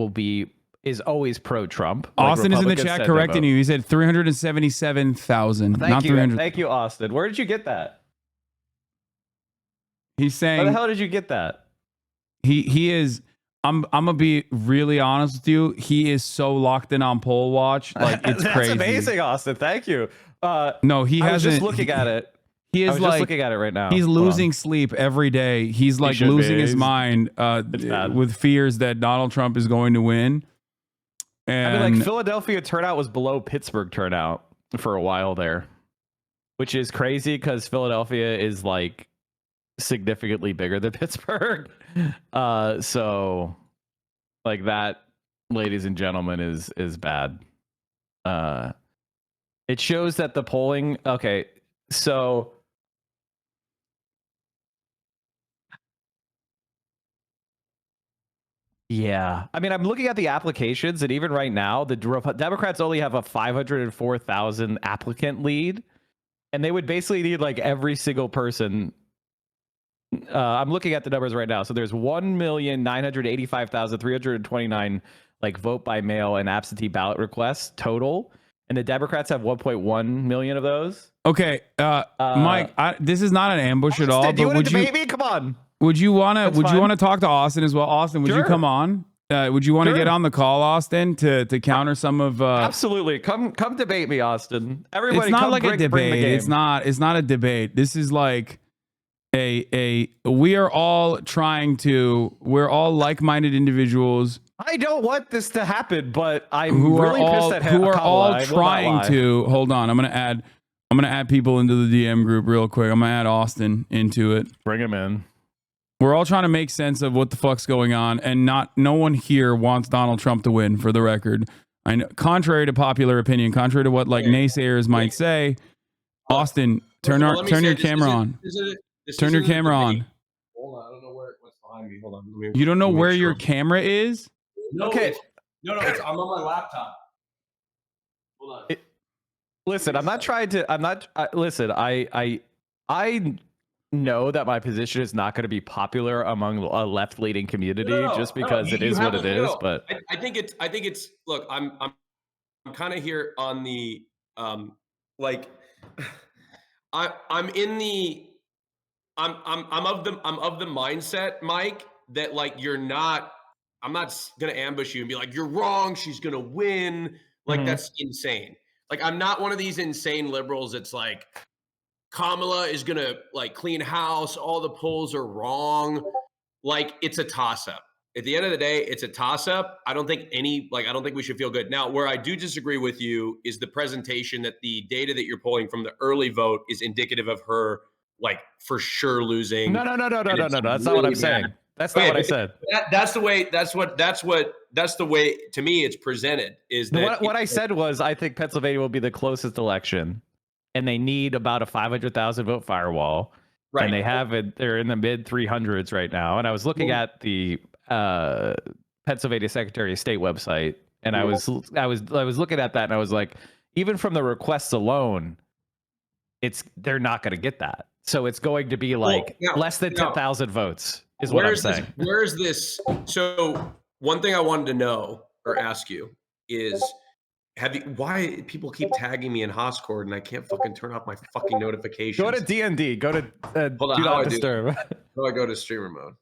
is always pro-Trump. Austin is in the chat correcting you. He said 377,000, not 300. Thank you, Austin. Where did you get that? He's saying, where the hell did you get that? He is. I'm gonna be really honest with you. He is so locked in on poll watch, like it's That's crazy. Amazing, Austin. Thank you. No, he hasn't. I was just looking at it. He is just looking at it right now. He's losing sleep every day. He's like losing his mind with fears that Donald Trump is going to win. And I mean, like Philadelphia turnout was below Pittsburgh turnout for a while there, which is crazy because Philadelphia is like significantly bigger than Pittsburgh. So like that, ladies and gentlemen, is bad. It shows that the polling, okay, so yeah, I mean, I'm looking at the applications, and even right now, the Democrats only have a 504,000 applicant lead, and they would basically need like every single person. I'm looking at the numbers right now. So there's 1,985,329 like vote by mail and absentee ballot requests total, and the Democrats have 1.1 million of those. Okay, Mike, this is not an ambush Austin, at all. Do you but want to debate me? Come on. Would you want to talk to Austin as well? Austin, would you come on? Would you want to get on the call, Austin, to counter some of? Absolutely, come debate me, Austin. Everybody, it's not come like a debate. It's not a debate. This is like we're all like-minded individuals. I don't want this to happen, but I'm really pissed at him. Who are all trying to hold on. I'm gonna add people into the DM group real quick. I'm gonna add Austin into it. Bring him in. We're all trying to make sense of what the fuck's going on, and no one here wants Donald Trump to win, for the record. I know, contrary to popular opinion, contrary to what like naysayers might say, Austin, turn your camera on. Turn your camera on. Hold on, I don't know what's behind me. Hold on. You don't know where your camera is? No, okay. I'm on my laptop. Hold on. Listen, I'm not trying to. Listen, I know that my position is not going to be popular among a left-leaning community just because it is what it is. But I think it's. Look, I'm kind of here on the like. I'm in the I'm of the mindset, Mike, that like I'm not gonna ambush you and be like, you're wrong, she's gonna win. Like that's insane. Like I'm not one of these insane liberals. It's like Kamala is gonna like clean house, all the polls are wrong. Like it's a toss-up. At the end of the day, it's a toss-up. I don't think we should feel good. Now, where I do disagree with you is the presentation that the data that you're pulling from the early vote is indicative of her like for sure losing. No. That's not what really I'm saying. bad. That's not what I said. That's the way to me it's presented is that What I said was I think Pennsylvania will be the closest election, and they need about a 500,000 vote firewall. right. And they're in the mid 300s right now. And I was looking at the Pennsylvania Secretary of State website, and I was looking at that, and I was like, even from the requests alone, they're not going to get that. So it's going to be like less than 10,000 votes is what I'm saying. Where's this? So one thing I wanted to know or ask you is, why people keep tagging me in Hoscord and I can't fucking turn off my fucking notifications? Go to DND. Go to Do Not Disturb. How do I go to streamer mode?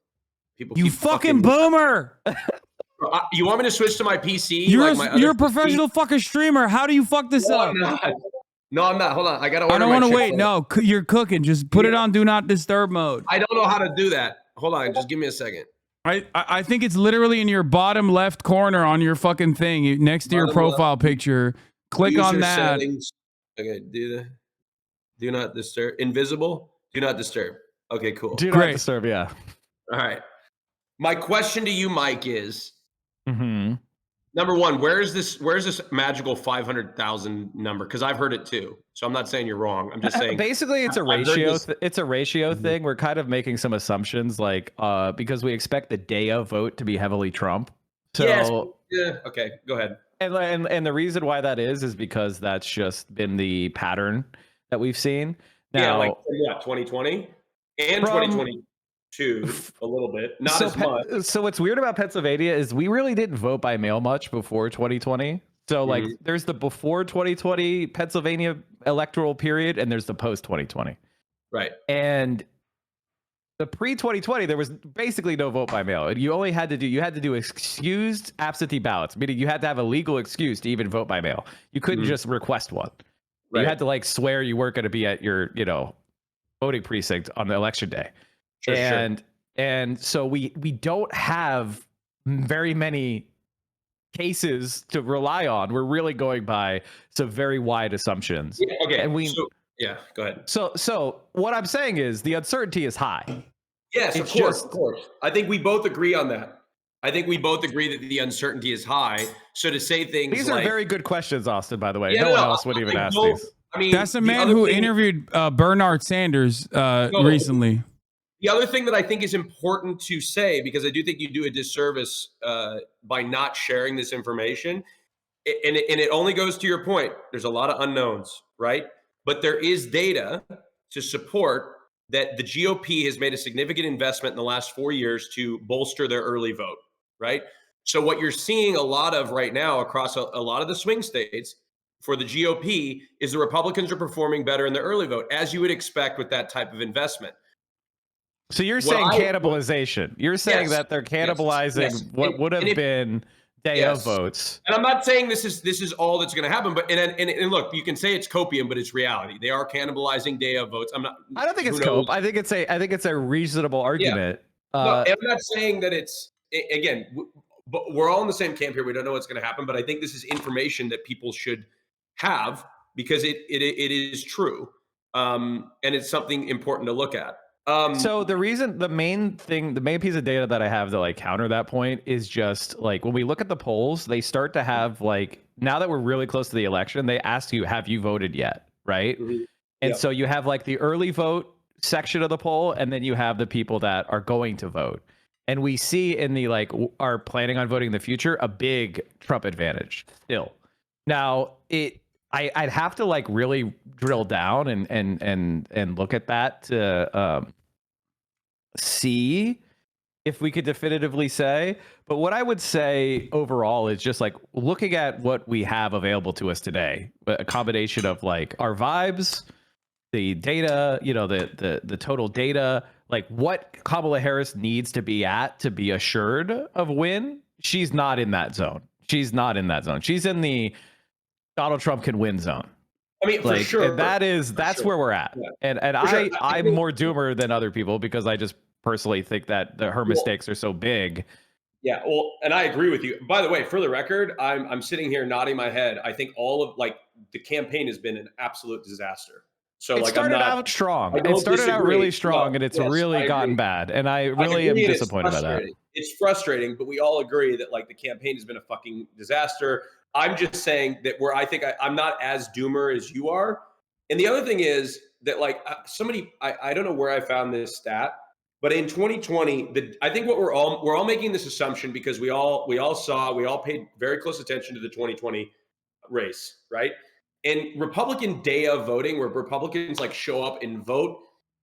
People You keep fucking boomer! You want me to switch to my PC? You're a professional fucking streamer. How do you fuck this up? I'm not. No, I'm not. Hold on. I gotta order. I don't want to wait. No, you're cooking. Just put it on Do Not Disturb mode. I don't know how to do that. Hold on. Just give me a second. I think it's literally in your bottom left corner on your fucking thing next to your profile picture. Click on that. Settings. Okay, do not disturb. Invisible. Do not disturb. Okay, cool. Do not disturb. Yeah. All right. My question to you, Mike, is number one, where's this magical 500,000 number? Because I've heard it too. So I'm not saying you're wrong. I'm just saying basically it's a ratio. It's a ratio thing. We're kind of making some assumptions, like because we expect the day of vote to be heavily Trump. So yeah. Okay, go ahead. And the reason why that is because that's just been the pattern that we've seen. Now, like 2020 and 2022 a little bit, not as much. So what's weird about Pennsylvania is we really didn't vote by mail much before 2020. So like there's the before 2020 Pennsylvania electoral period, and there's the post 2020. Right. And the pre 2020, there was basically no vote by mail. You had to do excused absentee ballots, meaning you had to have a legal excuse to even vote by mail. You couldn't just request one. Right. You had to like swear you weren't going to be at your, voting precinct on the election day. And so we don't have very many cases to rely on. We're really going by some very wide assumptions. Yeah, okay. And go ahead. So what I'm saying is the uncertainty is high. Yes, of course. I think we both agree on that. I think we both agree that the uncertainty is high. So to say things these are very good questions, Austin, by the way. Yeah, no one else would even ask these. I mean, that's a man who interviewed Bernard Sanders recently. The other thing that I think is important to say, because I do think you do a disservice by not sharing this information, and it only goes to your point. There's a lot of unknowns, right? But there is data to support that the GOP has made a significant investment in the last 4 years to bolster their early vote, right? So what you're seeing a lot of right now across a lot of the swing states for the GOP is the Republicans are performing better in the early vote, as you would expect with that type of investment. So you're saying cannibalization. You're saying that they're cannibalizing what would have been day of votes. And I'm not saying this is all that's going to happen, but and look, you can say it's copium, but it's reality. They are cannibalizing day of votes. I don't think it's cope. I think it's a reasonable argument. No, I'm not saying that it's but we're all in the same camp here. We don't know what's going to happen, but I think this is information that people should have because it is true, and it's something important to look at. So the main piece of data that I have to like counter that point is just like when we look at the polls, they start to have like, now that we're really close to the election, they ask you, have you voted yet? Right. Mm-hmm. And so you have like the early vote section of the poll, and then you have the people that are going to vote. And we see in the like are planning on voting in the future a big Trump advantage still. Now I'd have to like really drill down and look at that to see if we could definitively say. But what I would say overall is just like looking at what we have available to us today, a combination of like our vibes, the data, the total data, like what Kamala Harris needs to be at to be assured of win, she's not in that zone. She's not in that zone. She's in the Donald Trump can win zone. I mean, for Like sure. That's where we're at. Yeah. And Sure. I'm more doomer than other people because I just personally think that her mistakes are so big. Yeah, well, and I agree with you. By the way, for the record, I'm sitting here nodding my head. I think all of the campaign has been an absolute disaster. So It started out strong. It started out really strong, and it's really gotten bad. And I really am disappointed by that. It's frustrating, but we all agree that the campaign has been a fucking disaster. I'm just saying that where I think I'm not as doomer as you are. And the other thing is that I don't know where I found this stat, but in 2020, I think what we're all making this assumption because we all paid very close attention to the 2020 race, right? And Republican day of voting, where Republicans show up and vote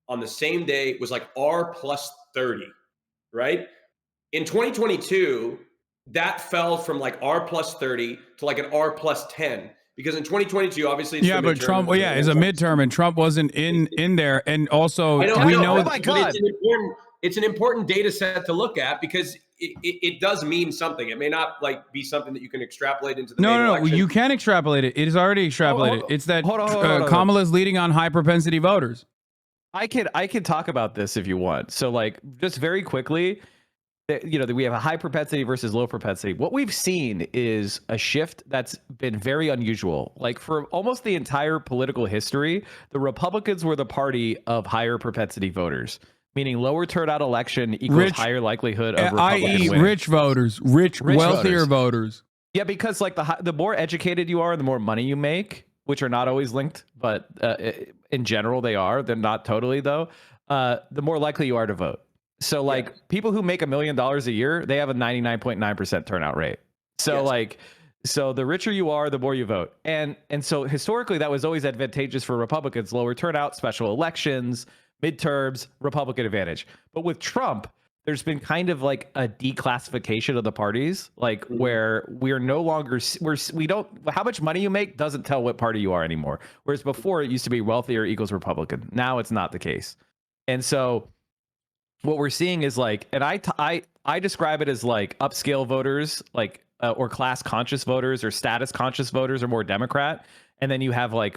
on the same day, was R plus 30, right? In 2022, that fell from R plus 30 to an R plus 10. Because in 2022, obviously, it's but Trump, it's a midterm, and Trump wasn't in there. And also, I know. Oh my God, it's an important data set to look at because it does mean something. It may not be something that you can extrapolate into the main election. You can extrapolate it. It is already extrapolated. It's that Kamala's leading on high propensity voters. I could talk about this if you want. So just very quickly, we have a high propensity versus low propensity. What we've seen is a shift that's been very unusual. For almost the entire political history, the Republicans were the party of higher propensity voters, meaning lower turnout election equals higher likelihood of Republican winning. Rich voters, wealthier voters. Yeah, because the more educated you are, the more money you make, which are not always linked, but in general they are. They're not totally though. The more likely you are to vote. So people who make $1 million a year, they have a 99.9% turnout rate. So so the richer you are, the more you vote. And so historically that was always advantageous for Republicans, lower turnout, special elections, midterms, Republican advantage. But with Trump, there's been kind of a declassification of the parties, where we're no longer we don't how much money you make doesn't tell what party you are anymore. Whereas before it used to be wealthier equals Republican. Now it's not the case. And so what we're seeing is and I describe it as upscale voters, or class conscious voters or status conscious voters are more Democrat. And then you have I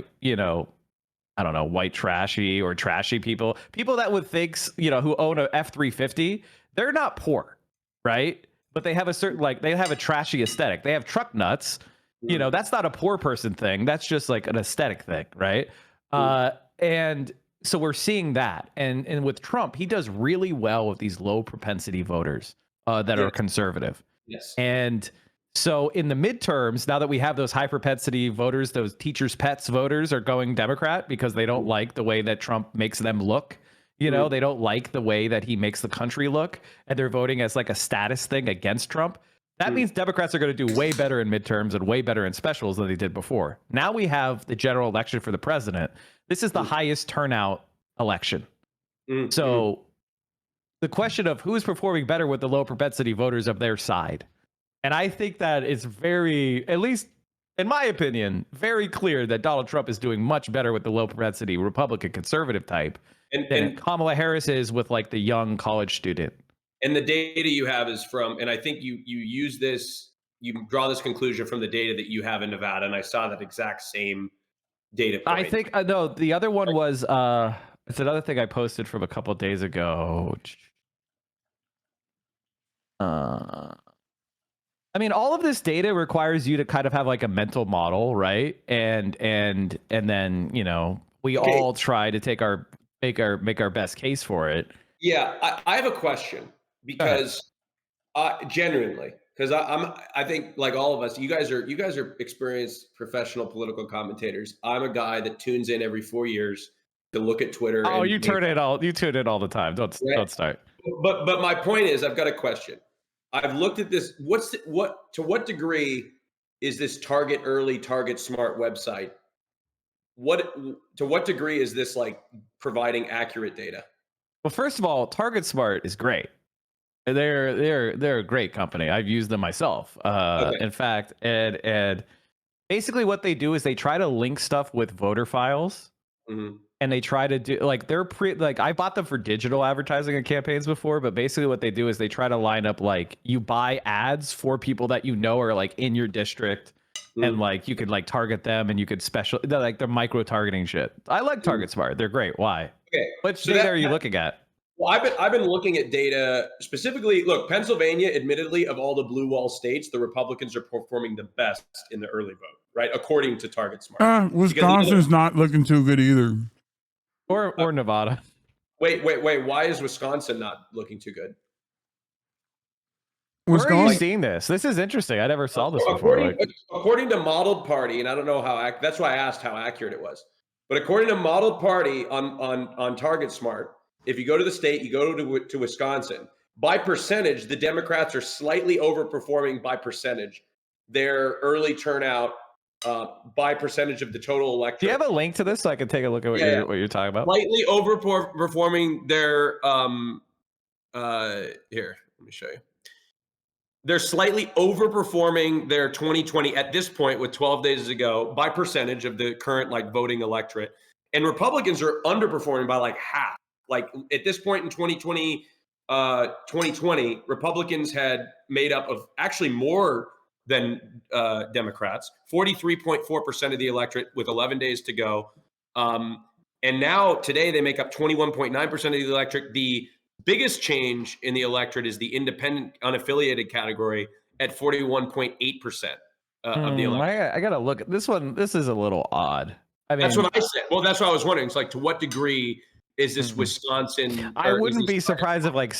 don't know, white trashy or trashy people that would think, who own a F-350, they're not poor, right? But they have a certain, they have a trashy aesthetic. They have truck nuts. That's not a poor person thing. That's just an aesthetic thing, right? And so we're seeing that. And with Trump, he does really well with these low propensity voters that are conservative. Yes. And so in the midterms, now that we have those high propensity voters, those teachers' pets voters are going Democrat because they don't like the way that Trump makes them look. They don't like the way that he makes the country look, and they're voting as a status thing against Trump. That means Democrats are going to do way better in midterms and way better in specials than they did before. Now we have the general election for the president. This is the highest turnout election. So the question of who's performing better with the low propensity voters of their side. And I think that it's very, at least in my opinion, very clear that Donald Trump is doing much better with the low propensity Republican conservative type than Kamala Harris is with the young college student. And the data you have is from, and I think you use this, you draw this conclusion from the data that you have in Nevada, and I saw that exact same data point. I think, no, the other one was, it's another thing I posted from a couple of days ago. I mean, all of this data requires you to kind of have a mental model, right? And then, we all try to make our best case for it. Yeah, I have a question because genuinely, because I think all of us, you guys are experienced professional political commentators. I'm a guy that tunes in every 4 years to look at Twitter. Oh, you tune in all the time. Don't start. But my point is, I've got a question. I've looked at this. To what degree is this target early, target smart website? To what degree is this providing accurate data? Well, first of all, Target Smart is great. They're a great company. I've used them myself. In fact, and basically what they do is they try to link stuff with voter files. and they try to do like I bought them for digital advertising and campaigns before, but basically what they do is they try to line up like you buy ads for people that you know are like in your district, and like you could like target them, and you could they're like the micro targeting shit. I like Target Smart. They're great. Why? Okay. Which data are you looking at? Well, I've been looking at data specifically. Look, Pennsylvania, admittedly, of all the blue wall states, the Republicans are performing the best in the early vote, right? According to Target Smart. Wisconsin's not looking too good either. Or Nevada. Wait. Why is Wisconsin not looking too good? Where are you seeing this? This is interesting. I never saw this before. According to Modeled Party, and I don't know that's why I asked how accurate it was. But according to Modeled Party on Target Smart, if you go to the state, you go to Wisconsin, by percentage, the Democrats are slightly overperforming by percentage their early turnout by percentage of the total electorate. Do you have a link to this so I can take a look at what you're talking about? Slightly overperforming their here, let me show you. They're slightly overperforming their 2020 at this point with 12 days to go by percentage of the current like voting electorate. And Republicans are underperforming by like half. Like at this point in 2020, Republicans had made up of actually more than Democrats, 43.4% of the electorate with 11 days to go. And now today they make up 21.9% of the electorate. The biggest change in the electorate is the independent unaffiliated category at 41.8% of the electorate. I got to look at this one. This is a little odd. I mean, that's what I said. Well, that's what I was wondering. It's like, to what degree is this Wisconsin? I wouldn't be surprised if like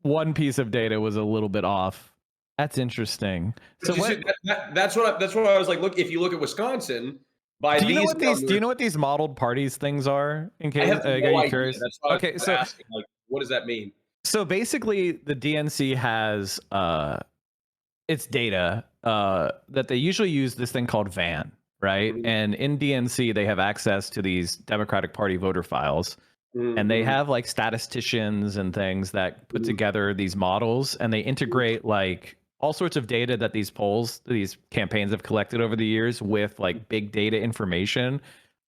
one piece of data was a little bit off. That's interesting. So that's what I was like. Look, if you look at Wisconsin, do you know what these modeled parties things are? In case I got you curious. That's why I was asking, like, what does that mean? So basically, the DNC has its data that they usually use this thing called VAN, right? Mm-hmm. And in DNC, they have access to these Democratic Party voter files. Mm-hmm. And they have like statisticians and things that put together these models, and they integrate like all sorts of data that these campaigns have collected over the years with like big data information.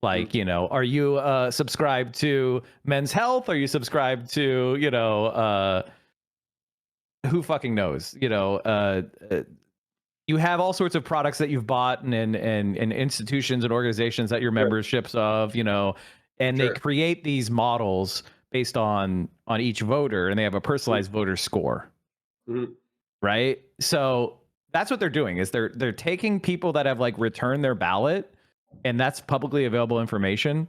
Like, you know, are you subscribed to Men's Health? Are you subscribed to, you know, who fucking knows? You know, you have all sorts of products that you've bought and institutions and organizations that you're memberships of, you know, and they create these models based on each voter, and they have a personalized voter score. Right? So that's what they're doing, is they're taking people that have like returned their ballot, and that's publicly available information,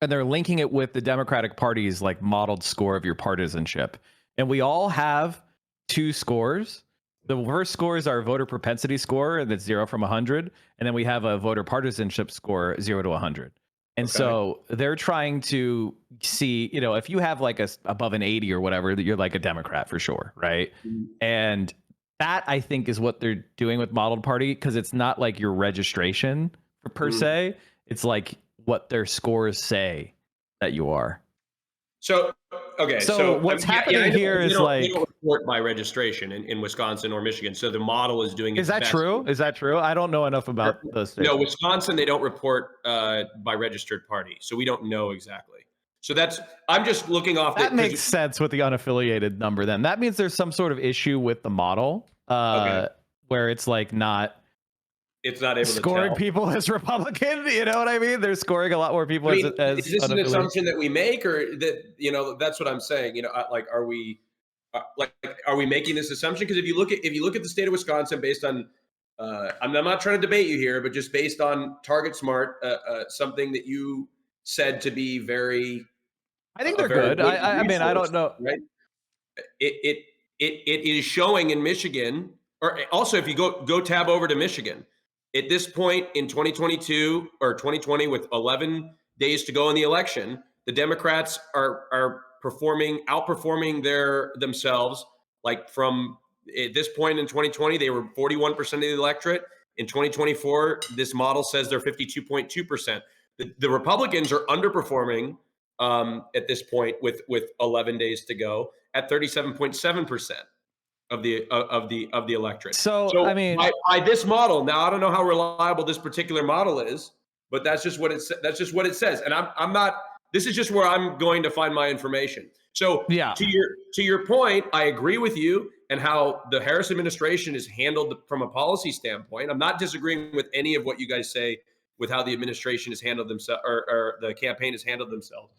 and they're linking it with the Democratic Party's like modeled score of your partisanship. And we all have two scores. The first score is our voter propensity score, and it's 0 from 100. And then we have a voter partisanship score, 0 to 100. And so they're trying to see, you know, if you have like above an 80 or whatever, that you're like a Democrat for sure, right? And that, I think, is what they're doing with modeled party, because it's not like your registration per se. It's like what their scores say that you are. So, okay. So what's happening here is like, they don't report by registration in Wisconsin or Michigan. So the model is doing. Is that true? Is that true? I don't know enough about those states. No, Wisconsin, they don't report by registered party. So we don't know exactly. So I'm just looking off. That makes sense with the unaffiliated number. Then that means there's some sort of issue with the model where it's like it's not able scoring to tell people as Republican. You know what I mean? They're scoring a lot more people as is this an assumption that we make, or that, you know, that's what I'm saying, you know, like, are we making this assumption? Because if you look at the state of Wisconsin based on I'm not trying to debate you here, but just based on Target Smart, something that you said to be very, I think they're good. I mean, I don't know. Right? It is showing in Michigan, or also if you go tab over to Michigan, at this point in 2022 or 2020, with 11 days to go in the election, the Democrats are outperforming themselves. Like, from at this point in 2020, they were 41% of the electorate. In 2024, this model says they're 52.2%. The Republicans are underperforming at this point with 11 days to go at 37.7%. Of the electorate. So I mean, by this model, now I don't know how reliable this particular model is, but that's just what it says. And I'm not. This is just where I'm going to find my information. So Yeah. to your point, I agree with you and how the Harris administration is handled from a policy standpoint. I'm not disagreeing with any of what you guys say with how the administration has handled themselves or the campaign has handled themselves.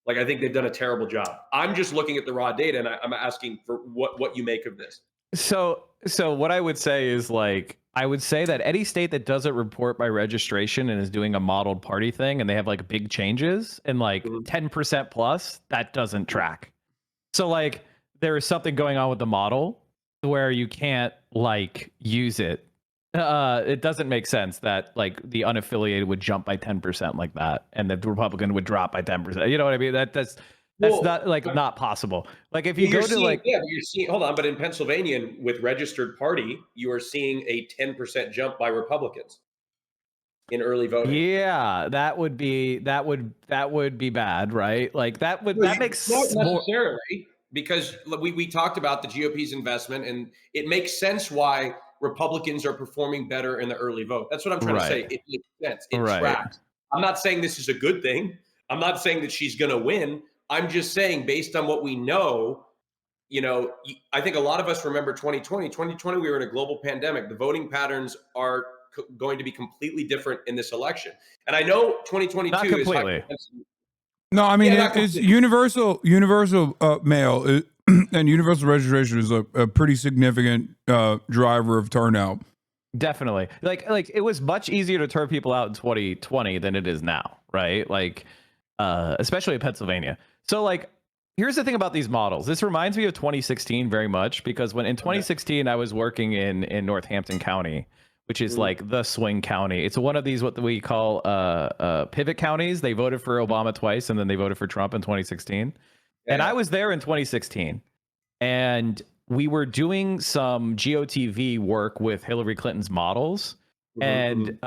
Like, I think they've done a terrible job. I'm just looking at the raw data, and I'm asking for what you make of this. So what I would say is, like, I would say that any state that doesn't report by registration and is doing a modeled party thing, and they have like big changes and like 10% plus, that doesn't track. So like there is something going on with the model where you can't like use it. It doesn't make sense that like the unaffiliated would jump by 10% like that, and the Republican would drop by 10%. You know what I mean? That's not like not possible. Like if you go to like, yeah, but you're seeing, hold on, but in Pennsylvania with registered party, you are seeing a 10% jump by Republicans in early voting. Yeah, that would be bad, right? Like that makes not necessarily, because we talked about the GOP's investment, and it makes sense why Republicans are performing better in the early vote. That's what I'm trying to say. It makes sense. It tracks. I'm not saying this is a good thing. I'm not saying that she's going to win. I'm just saying, based on what we know, I think a lot of us remember 2020. 2020, we were in a global pandemic. The voting patterns are going to be completely different in this election. And I know 2022 not completely. No, I mean, it's universal mail and universal registration is a pretty significant driver of turnout. Definitely. Like it was much easier to turn people out in 2020 than it is now, right? Like, especially in Pennsylvania. So like, here's the thing about these models. This reminds me of 2016 very much, because when in 2016 I was working in Northampton County, which is like the swing county. It's one of these what we call pivot counties. They voted for Obama twice, and then they voted for Trump in 2016. Yeah. And I was there in 2016, and we were doing some GOTV work with Hillary Clinton's models. And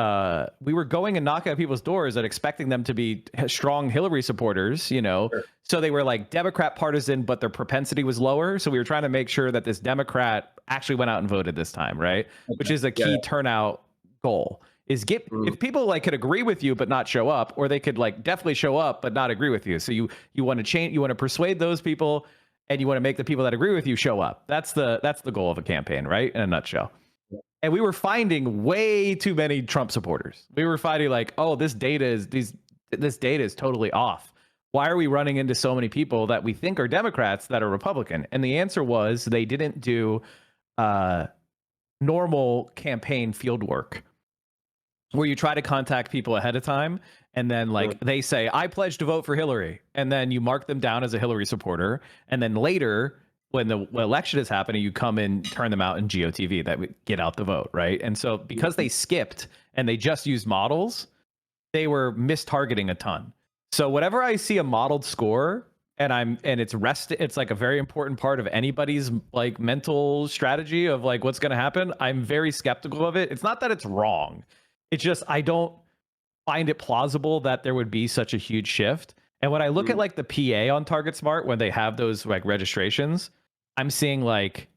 we were going and knocking at people's doors and expecting them to be strong Hillary supporters, you know. Sure. So they were like Democrat partisan, but their propensity was lower. So we were trying to make sure that this Democrat actually went out and voted this time, right? Okay. Which is a key turnout goal. Is if people like could agree with you but not show up, or they could like definitely show up but not agree with you. So you want to change, you want to persuade those people, and you want to make the people that agree with you show up. That's the goal of a campaign, right? In a nutshell. And we were finding way too many Trump supporters. We were finding like, oh, this data is totally off. Why are we running into so many people that we think are Democrats that are Republican? And the answer was they didn't do normal campaign field work, where you try to contact people ahead of time, and then like they say, I pledge to vote for Hillary, and then you mark them down as a Hillary supporter, and then later, when the election is happening, you come and turn them out in GOTV that would get out the vote, right? And so because they skipped and they just used models, they were mistargeting a ton. So whenever I see a modeled score and it's like a very important part of anybody's like mental strategy of like what's going to happen, I'm very skeptical of it. It's not that it's wrong. It's just I don't find it plausible that there would be such a huge shift. And when I look at like the PA on Target Smart, when they have those like registrations, I'm seeing like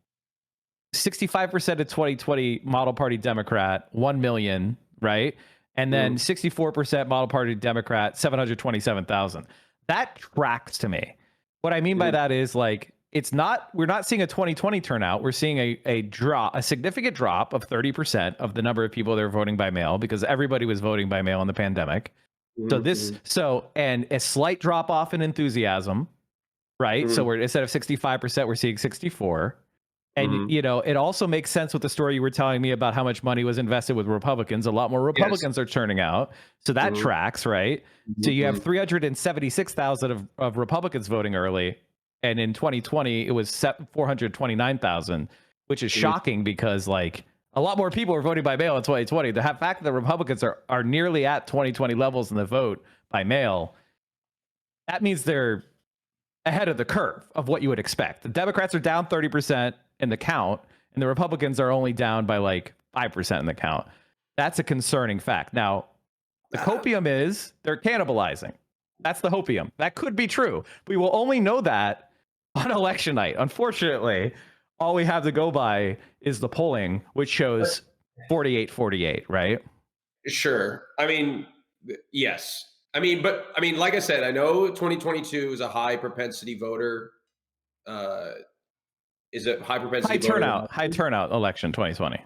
65% of 2020 model party Democrat, 1 million, right? And then 64% model party Democrat, 727,000. That tracks to me. What I mean by that is like, we're not seeing a 2020 turnout. We're seeing a significant drop of 30% of the number of people that are voting by mail, because everybody was voting by mail in the pandemic. And a slight drop off in enthusiasm, right? So we're, instead of 65%, we're seeing 64. And, you know, it also makes sense with the story you were telling me about how much money was invested with Republicans. A lot more Republicans are turning out. So that tracks, right? So you have 376,000 of Republicans voting early. And in 2020, it was 429,000, which is shocking, because like a lot more people are voting by mail in 2020. The fact that the Republicans are nearly at 2020 levels in the vote by mail, that means they're ahead of the curve of what you would expect. The Democrats are down 30% in the count, and the Republicans are only down by like 5% in the count. That's a concerning fact. Now, the copium is they're cannibalizing. That's the hopium. That could be true. We will only know that on election night. Unfortunately, all we have to go by is the polling, which shows 48-48, right? Sure. I mean, Yes. Like I said, I know 2022 is a high propensity voter. Uh, is a high propensity voter. High turnout election 2020.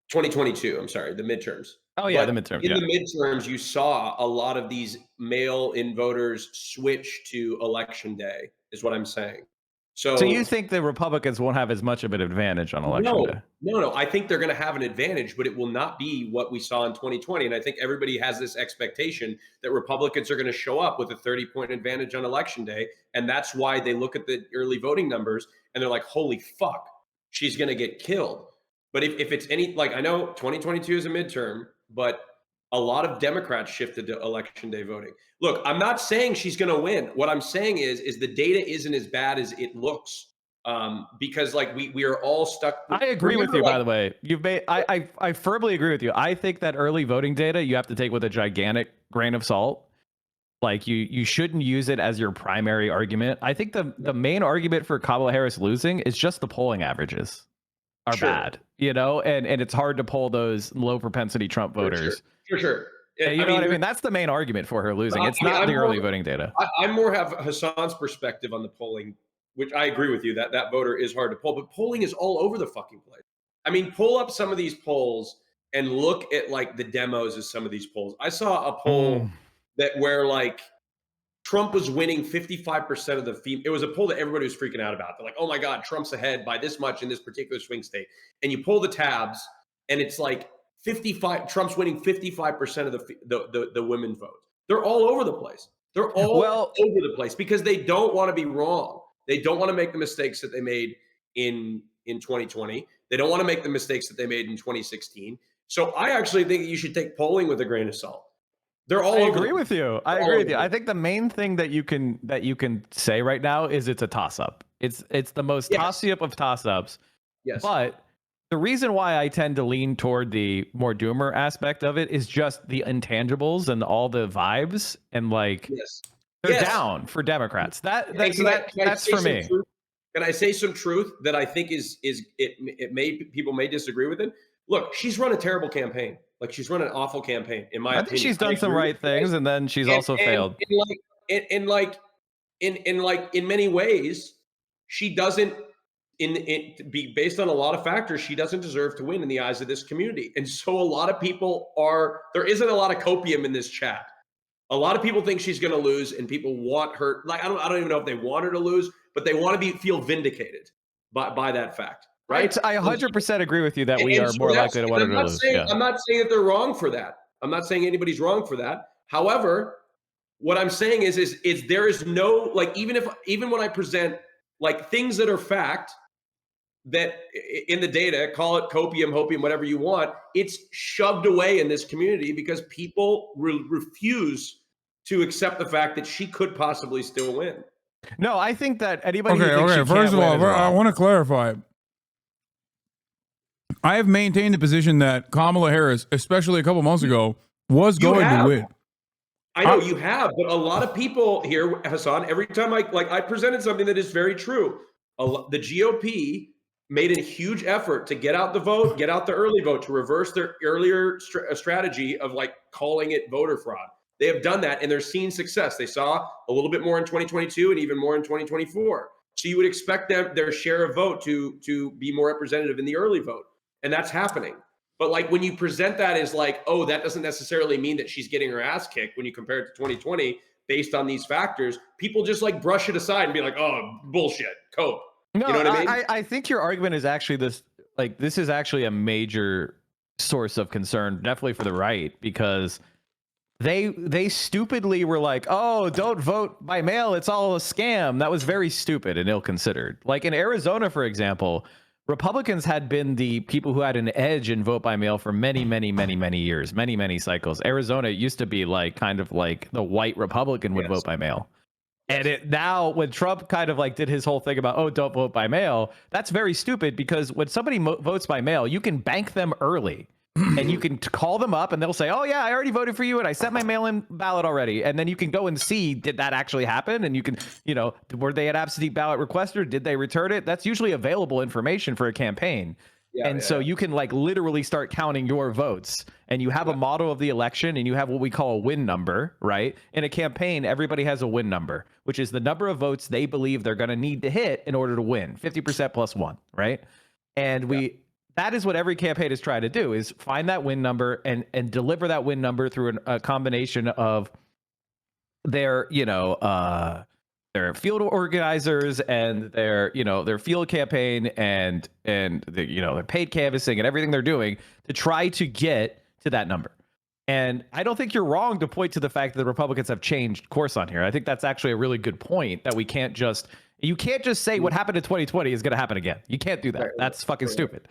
2022. I'm sorry, the midterms. Oh yeah, the But midterms. in Yeah. the midterms, you saw a lot of these mail-in voters switch to election day. Is what I'm saying. So you So think the Republicans won't have as much of an advantage on election no, day? no. I think they're going to have an advantage, but it will not be what we saw in 2020. And I think everybody has this expectation that Republicans are going to show up with a 30-point advantage on election day. And that's why they look at the early voting numbers and they're like, holy fuck, she's going to get killed. But if it's any, like, I know 2022 is a midterm, but a lot of Democrats shifted to election day voting. Look, I'm not saying she's going to win. What I'm saying is the data isn't as bad as it looks, because like we are all stuck. I agree with you, by the way. You've made I firmly agree with you. I think that early voting data you have to take with a gigantic grain of salt. Like you shouldn't use it as your primary argument. I think the main argument for Kamala Harris losing is just the polling averages are bad, and it's hard to poll those low propensity Trump voters. For sure. And you know what I mean? That's the main argument for her losing. It's not the early voting data. I more have Hassan's perspective on the polling, which I agree with you that that voter is hard to poll, but polling is all over the fucking place. I mean, pull up some of these polls and look at like the demos of some of these polls. I saw a poll that where like Trump was winning 55% of the it was a poll that everybody was freaking out about. They're like, oh my God, Trump's ahead by this much in this particular swing state. And you pull the tabs and it's like 55, Trump's winning 55% of the women votes. They're all over the place. They're all over the place because they don't want to be wrong. They don't want to make the mistakes that they made in 2020. They don't want to make the mistakes that they made in 2016. So I actually think you should take polling with a grain of salt. They're all. I agree with you. I agree with you. I think the main thing that you can say right now is it's a toss up. It's the most toss up of toss ups. Yes. But the reason why I tend to lean toward the more doomer aspect of it is just the intangibles and all the vibes and like they're down for Democrats. That's for me. Can I say some truth that I think is people may disagree with it? Look, she's run a terrible campaign. Like she's run an awful campaign, in my opinion. I think she's done some right things, and then she's also failed. In many ways, she doesn't. Be based on a lot of factors, she doesn't deserve to win in the eyes of this community. And so a lot of people there isn't a lot of copium in this chat. A lot of people think she's going to lose, and people want her. Like I don't even know if they want her to lose, but they want to feel vindicated by that fact. Right? I 100% agree with you that we are more likely to want her to lose. I'm not saying that they're wrong for that. I'm not saying anybody's wrong for that. However, what I'm saying is there is no, like, even when I present like things that are fact that in the data, call it copium, hopium, whatever you want, it's shoved away in this community because people refuse to accept the fact that she could possibly still win. No, I think that anybody who thinks she First of all, win I want to clarify. I have maintained the position that Kamala Harris, especially a couple months ago, was going to win. I know you have, but a lot of people here, Hasan, every time I presented something that is very true. The GOP made a huge effort to get out the vote, get out the early vote, to reverse their earlier strategy of like calling it voter fraud. They have done that, and they're seeing success. They saw a little bit more in 2022 and even more in 2024. So you would expect their share of vote to be more representative in the early vote. And that's happening. But like when you present that as like, oh, that doesn't necessarily mean that she's getting her ass kicked when you compare it to 2020 based on these factors, people just like brush it aside and be like, oh, bullshit, cope. No, you know what I mean? I think your argument is actually this is actually a major source of concern, definitely for the right, because they stupidly were like, oh, don't vote by mail. It's all a scam. That was very stupid and ill-considered. Like in Arizona, for example, Republicans had been the people who had an edge in vote by mail for many, many, many, many years, many, many cycles. Arizona used to be like kind of like the white Republican would vote by mail. And it now when Trump kind of like did his whole thing about, oh, don't vote by mail, that's very stupid because when somebody votes by mail, you can bank them early and you can call them up and they'll say, oh, yeah, I already voted for you and I sent my mail-in ballot already. And then you can go and see, did that actually happen? And you can, were they an absentee ballot requester? Did they return it? That's usually available information for a campaign. And so you can like literally start counting your votes, and you have a model of the election, and you have what we call a win number, right? In a campaign, everybody has a win number, which is the number of votes they believe they're going to need to hit in order to win, 50% plus one, right? And that is what every campaign is trying to do, is find that win number and deliver that win number through a combination of their, their field organizers and their field campaign and their paid canvassing and everything they're doing to try to get to that number. And I don't think you're wrong to point to the fact that the Republicans have changed course on here. I think that's actually a really good point, that you can't just say what happened in 2020 is going to happen again. You can't do that. That's fucking stupid.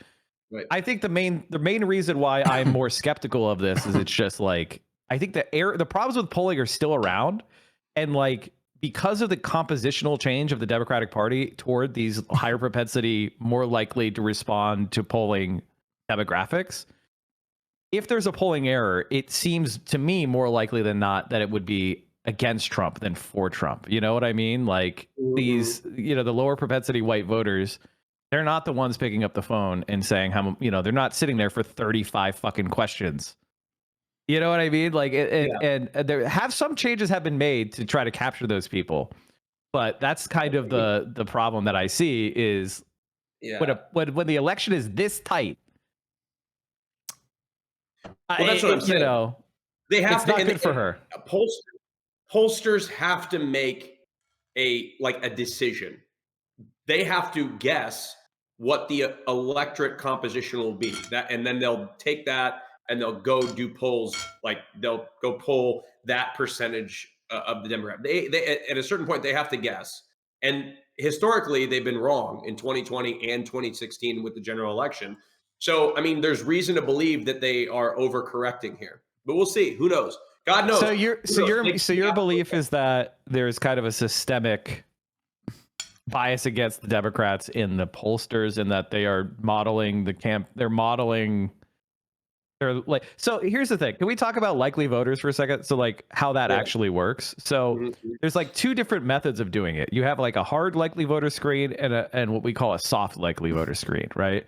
Right. I think the main reason why I'm more skeptical of this is it's just like, I think the problems with polling are still around, and like, because of the compositional change of the Democratic Party toward these higher propensity, more likely to respond to polling demographics, if there's a polling error, it seems to me more likely than not that it would be against Trump than for Trump. You know what I mean? Like these, the lower propensity white voters, they're not the ones picking up the phone and saying how, they're not sitting there for 35 fucking questions. You know what I mean? Like, and there some changes have been made to try to capture those people, but that's kind of the problem that I see is when the election is this tight. Well, that's what I'm saying. They have it's not good for her. Pollsters have to make a decision. They have to guess what the electorate composition will be. And then they'll take that and they'll go do polls, like they'll go poll that percentage of the demographic. They at a certain point, they have to guess. And historically, they've been wrong in 2020 and 2016 with the general election. So, I mean, there's reason to believe that they are overcorrecting here. But we'll see. Who knows? God knows. So your belief is that there's kind of a systemic bias against the Democrats in the pollsters, and that they are modeling so here's the thing. Can we talk about likely voters for a second? So like how that actually works. So there's like two different methods of doing it. You have like a hard likely voter screen and what we call a soft likely voter screen, right?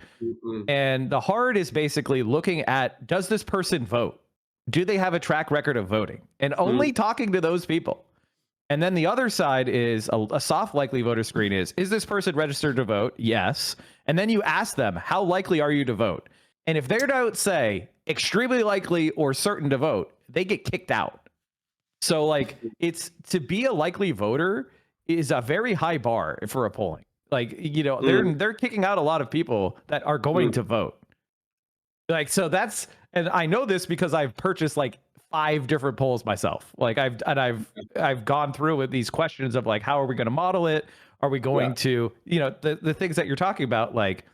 And the hard is basically looking at, does this person vote? Do they have a track record of voting? And only talking to those people. And then the other side is a soft likely voter screen is this person registered to vote? Yes. And then you ask them, how likely are you to vote? And if they don't say extremely likely or certain to vote, they get kicked out. So like, it's to be a likely voter is a very high bar for a polling. Like, they're kicking out a lot of people that are going to vote. Like, so that's, and I know this because I've purchased like 5 different polls myself. Like I've gone through with these questions of like, how are we going to model it? Are we going to, the things that you're talking about, like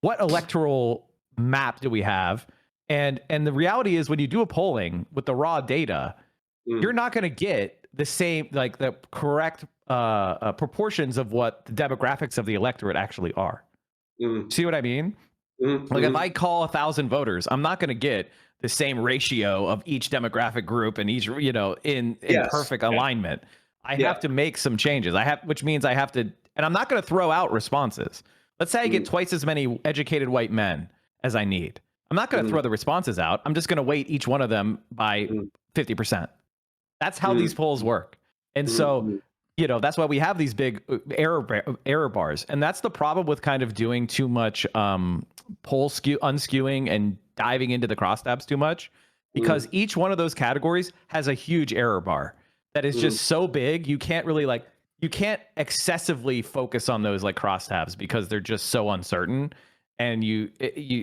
what electoral map do we have? And the reality is, when you do a polling with the raw data, you're not going to get the same, like the correct proportions of what the demographics of the electorate actually are. See what I mean? Like if I call 1,000 voters, I'm not going to get the same ratio of each demographic group and each, in perfect alignment. I have to make some changes. Which means I have to, and I'm not going to throw out responses. Let's say I get twice as many educated white men as I need. I'm not going to throw the responses out. I'm just going to weight each one of them by 50%. That's how these polls work. And so, that's why we have these big error bars. And that's the problem with kind of doing too much poll unskewing and diving into the crosstabs too much, because each one of those categories has a huge error bar that is just so big. You can't really you can't excessively focus on those like crosstabs because they're just so uncertain. And you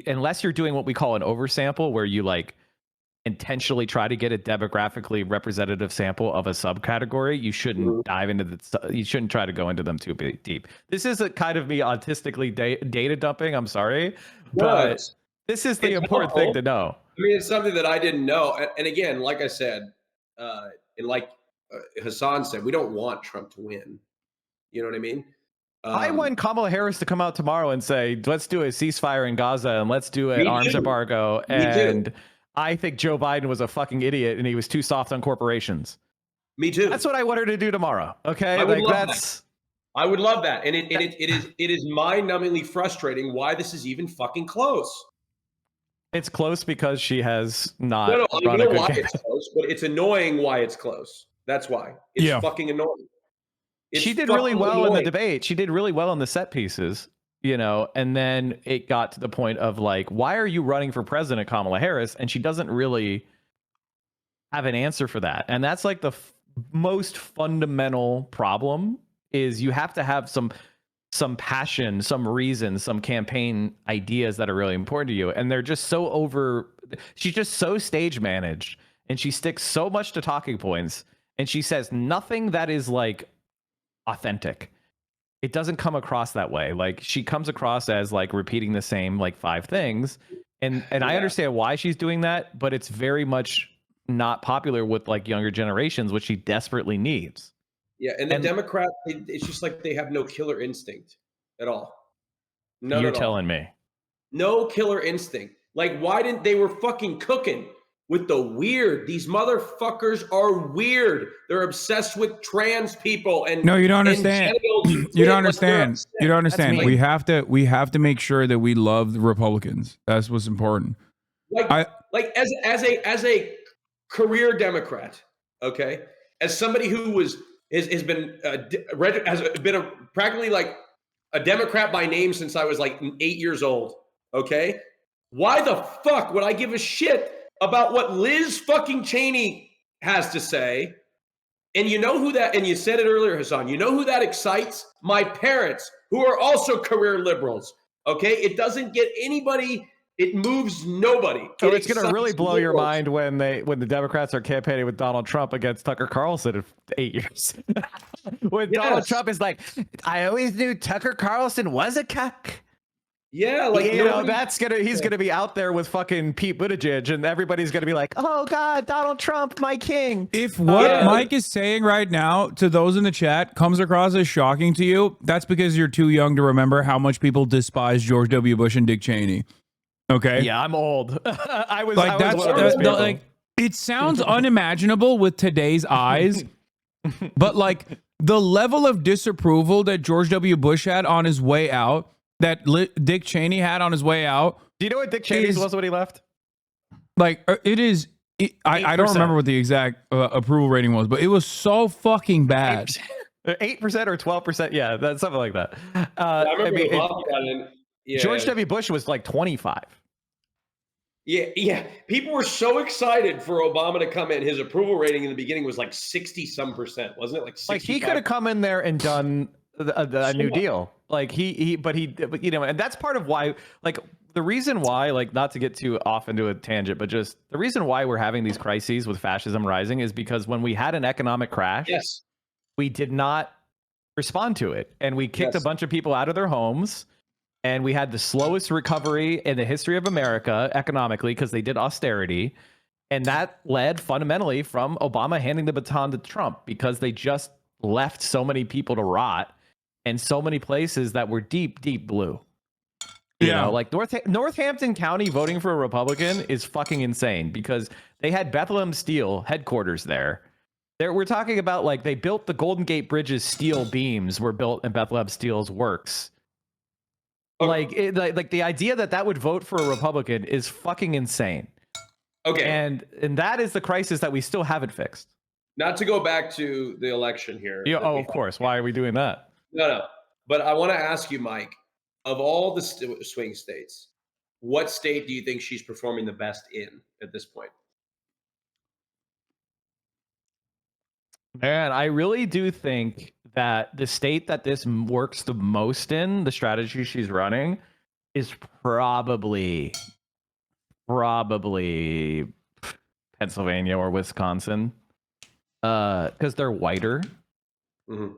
unless you're doing what we call an oversample, where you like intentionally try to get a demographically representative sample of a subcategory, you shouldn't dive into you shouldn't try to go into them too deep. This is a kind of me autistically data dumping. I'm sorry, but this is the important thing to know. I mean, it's something that I didn't know. And again, like I said, and like Hasan said, we don't want Trump to win. You know what I mean? I want Kamala Harris to come out tomorrow and say, let's do a ceasefire in Gaza and let's do an arms embargo. And I think Joe Biden was a fucking idiot and he was too soft on corporations. Me too. That's what I want her to do tomorrow. Okay. Like that's I would love that. And it is mind-numbingly frustrating why this is even fucking close. It's close because she has No, not I run a know good why campaign. it's close, but it's annoying why it's close. That's why. It's fucking annoying. It's She did really fucking well in the annoying. debate. She did really well in the set pieces, and then it got to the point of like, why are you running for president, Kamala Harris? And she doesn't really have an answer for that. And that's like the most fundamental problem is you have to have some passion, some reason, some campaign ideas that are really important to you. And they're just she's just so stage managed, and she sticks so much to talking points, and she says nothing that is like authentic. It doesn't come across that way. Like she comes across as like repeating the same like 5 things. And I understand why she's doing that, but it's very much not popular with like younger generations, which she desperately needs. Yeah, and the Democrats, it's just like they have no killer instinct at all. None You're at all. telling me. No killer instinct. Like, why didn't they were fucking cooking with the weird? These motherfuckers are weird. They're obsessed with trans people and no, you don't understand. You don't understand. You don't understand. We have to make sure that we love the Republicans. That's what's important. Like as a career Democrat, okay, as somebody who has been practically like a Democrat by name since I was like 8 years old. Okay, why the fuck would I give a shit about what Liz fucking Cheney has to say? And you know who that? And you said it earlier, Hasan. You know who that excites? My parents, who are also career liberals. Okay, it doesn't get anybody. It moves nobody. So it's going to really blow your mind when the Democrats are campaigning with Donald Trump against Tucker Carlson in 8 years. When Donald Trump is like, I always knew Tucker Carlson was a cuck. Yeah, like he's gonna be out there with fucking Pete Buttigieg, and everybody's gonna be like, "Oh God, Donald Trump, my king." If what Mike is saying right now to those in the chat comes across as shocking to you, that's because you're too young to remember how much people despise George W. Bush and Dick Cheney. Okay. Yeah, I'm old. I was like like it sounds unimaginable with today's eyes, but like the level of disapproval that George W. Bush had on his way out, that Dick Cheney had on his way out. Do you know what Dick Cheney's was when he left? Like it is. I don't remember what the exact approval rating was, but it was so fucking bad. 8% or 12%. Yeah, that's something like that. I remember George W. Bush was like 25. Yeah. People were so excited for Obama to come in. His approval rating in the beginning was like 60-some%, wasn't it? Like 65? Like he could have come in there and done a New Deal. Like and that's part of why, like the reason why, like not to get too off into a tangent, but just the reason why we're having these crises with fascism rising is because when we had an economic crash, we did not respond to it. And we kicked a bunch of people out of their homes. And we had the slowest recovery in the history of America economically because they did austerity. And that led fundamentally from Obama handing the baton to Trump because they just left so many people to rot and so many places that were deep, deep blue. You know, like Northampton County voting for a Republican is fucking insane because they had Bethlehem Steel headquarters there. We're talking about like they built the Golden Gate Bridge's steel beams were built in Bethlehem Steel's works. Like the idea that would vote for a Republican is fucking insane. Okay. And that is the crisis that we still haven't fixed. Not to go back to the election here. Yeah, of course. Why are we doing that? No. But I want to ask you, Mike, of all the swing states, what state do you think she's performing the best in at this point? Man, I really do think that the state that this works the most in, the strategy she's running, is probably Pennsylvania or Wisconsin, because they're whiter,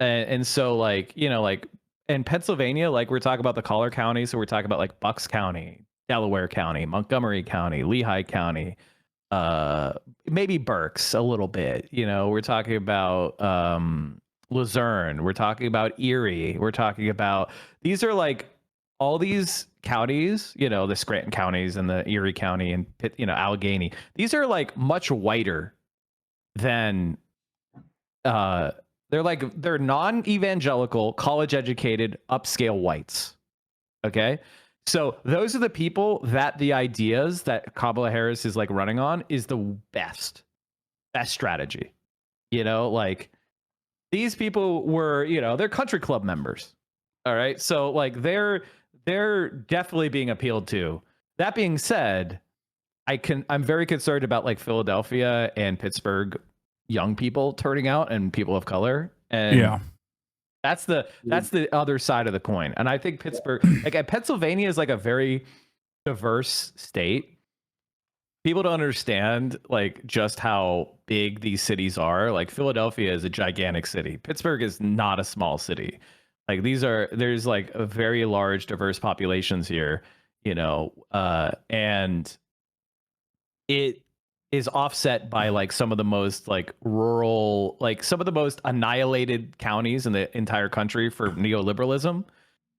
and so like in Pennsylvania, like we're talking about the collar counties, so we're talking about like Bucks County, Delaware County, Montgomery County, Lehigh County. Maybe Berks a little bit, we're talking about Luzerne, we're talking about Erie, we're talking about, these are like all these counties, the Scranton counties and the Erie County and Allegheny. These are like much whiter than They're non-evangelical, college-educated, upscale whites. Okay? So those are the people that the ideas that Kamala Harris is like running on is the best strategy. Like these people were, they're country club members. All right. So like they're definitely being appealed to. That being said, I'm very concerned about like Philadelphia and Pittsburgh young people turning out and people of color. And Yeah. that's the other side of the coin. And I think Pittsburgh, like Pennsylvania is like a very diverse state. People don't understand like just how big these cities are. Like Philadelphia is a gigantic city. Pittsburgh is not a small city. Like there's like a very large diverse populations here, and it is offset by like some of the most like rural, like some of the most annihilated counties in the entire country for neoliberalism,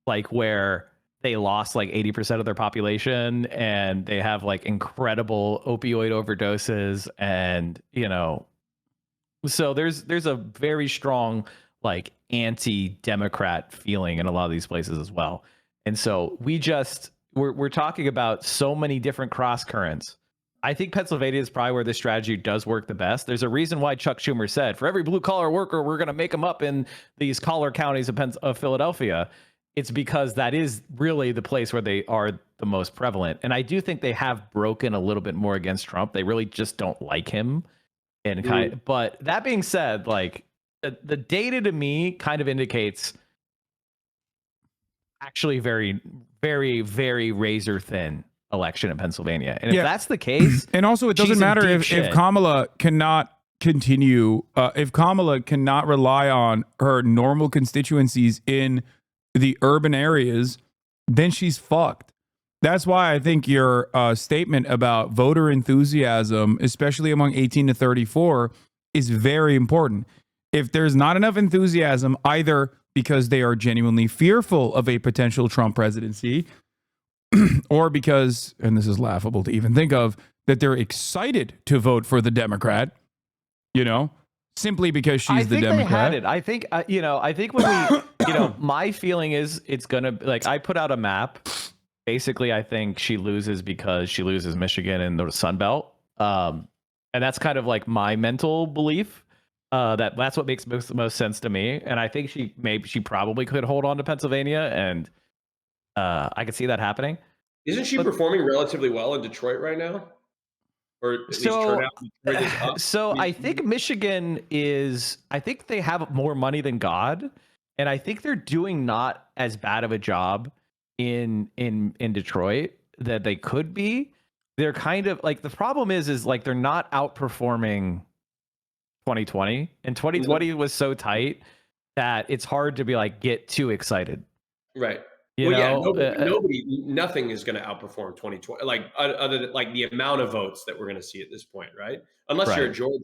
like where they lost like 80% of their population and they have like incredible opioid overdoses. And, so there's a very strong like anti-democrat feeling in a lot of these places as well. And so we're talking about so many different cross currents. I think Pennsylvania is probably where this strategy does work the best. There's a reason why Chuck Schumer said, for every blue collar worker, we're going to make them up in these collar counties of Philadelphia. It's because that is really the place where they are the most prevalent. And I do think they have broken a little bit more against Trump. They really just don't like him. But that being said, like the data to me kind of indicates actually very, very, very razor thin election in Pennsylvania. And if that's the case, and also it doesn't matter if Kamala cannot continue, if Kamala cannot rely on her normal constituencies in the urban areas, then she's fucked. That's why I think your statement about voter enthusiasm, especially among 18 to 34, is very important. If there's not enough enthusiasm, either because they are genuinely fearful of a potential Trump presidency, or because, and this is laughable to even think of, that they're excited to vote for the Democrat, simply because she's the Democrat. They had it. I think, I think when we, my feeling is it's going to, like, I put out a map. Basically, I think she loses because she loses Michigan and the Sun Belt. And that's kind of like my mental belief. That's what makes the most sense to me. And I think she probably could hold on to Pennsylvania, and I could see that happening. Isn't she performing relatively well in Detroit right now? Or at least turnout in Detroit is up? So I think Michigan is, I think they have more money than God. And I think they're doing not as bad of a job in Detroit that they could be. They're kind of like, the problem is like they're not outperforming 2020, and 2020 was so tight that it's hard to be like get too excited. Right. Nothing is going to outperform 2020, like other than like the amount of votes that we're going to see at this point, right? Unless you're Georgia,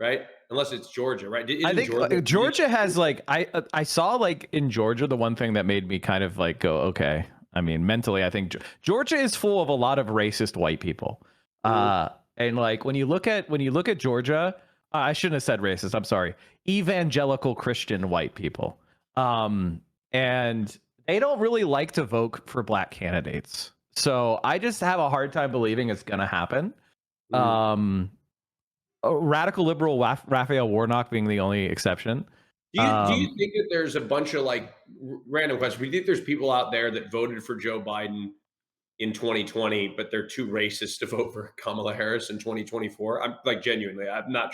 right? Unless it's Georgia, right? I think Georgia has like, I saw like in Georgia, the one thing that made me kind of like go, okay. I mean, mentally, I think Georgia is full of a lot of racist white people. And like when you look at Georgia, I shouldn't have said racist. I'm sorry. Evangelical Christian white people. And they don't really like to vote for black candidates. So I just have a hard time believing it's going to happen. Radical liberal Raphael Warnock being the only exception. Do you think that there's a bunch of like random questions? Do you think there's people out there that voted for Joe Biden in 2020, but they're too racist to vote for Kamala Harris in 2024? I'm like, genuinely, I'm not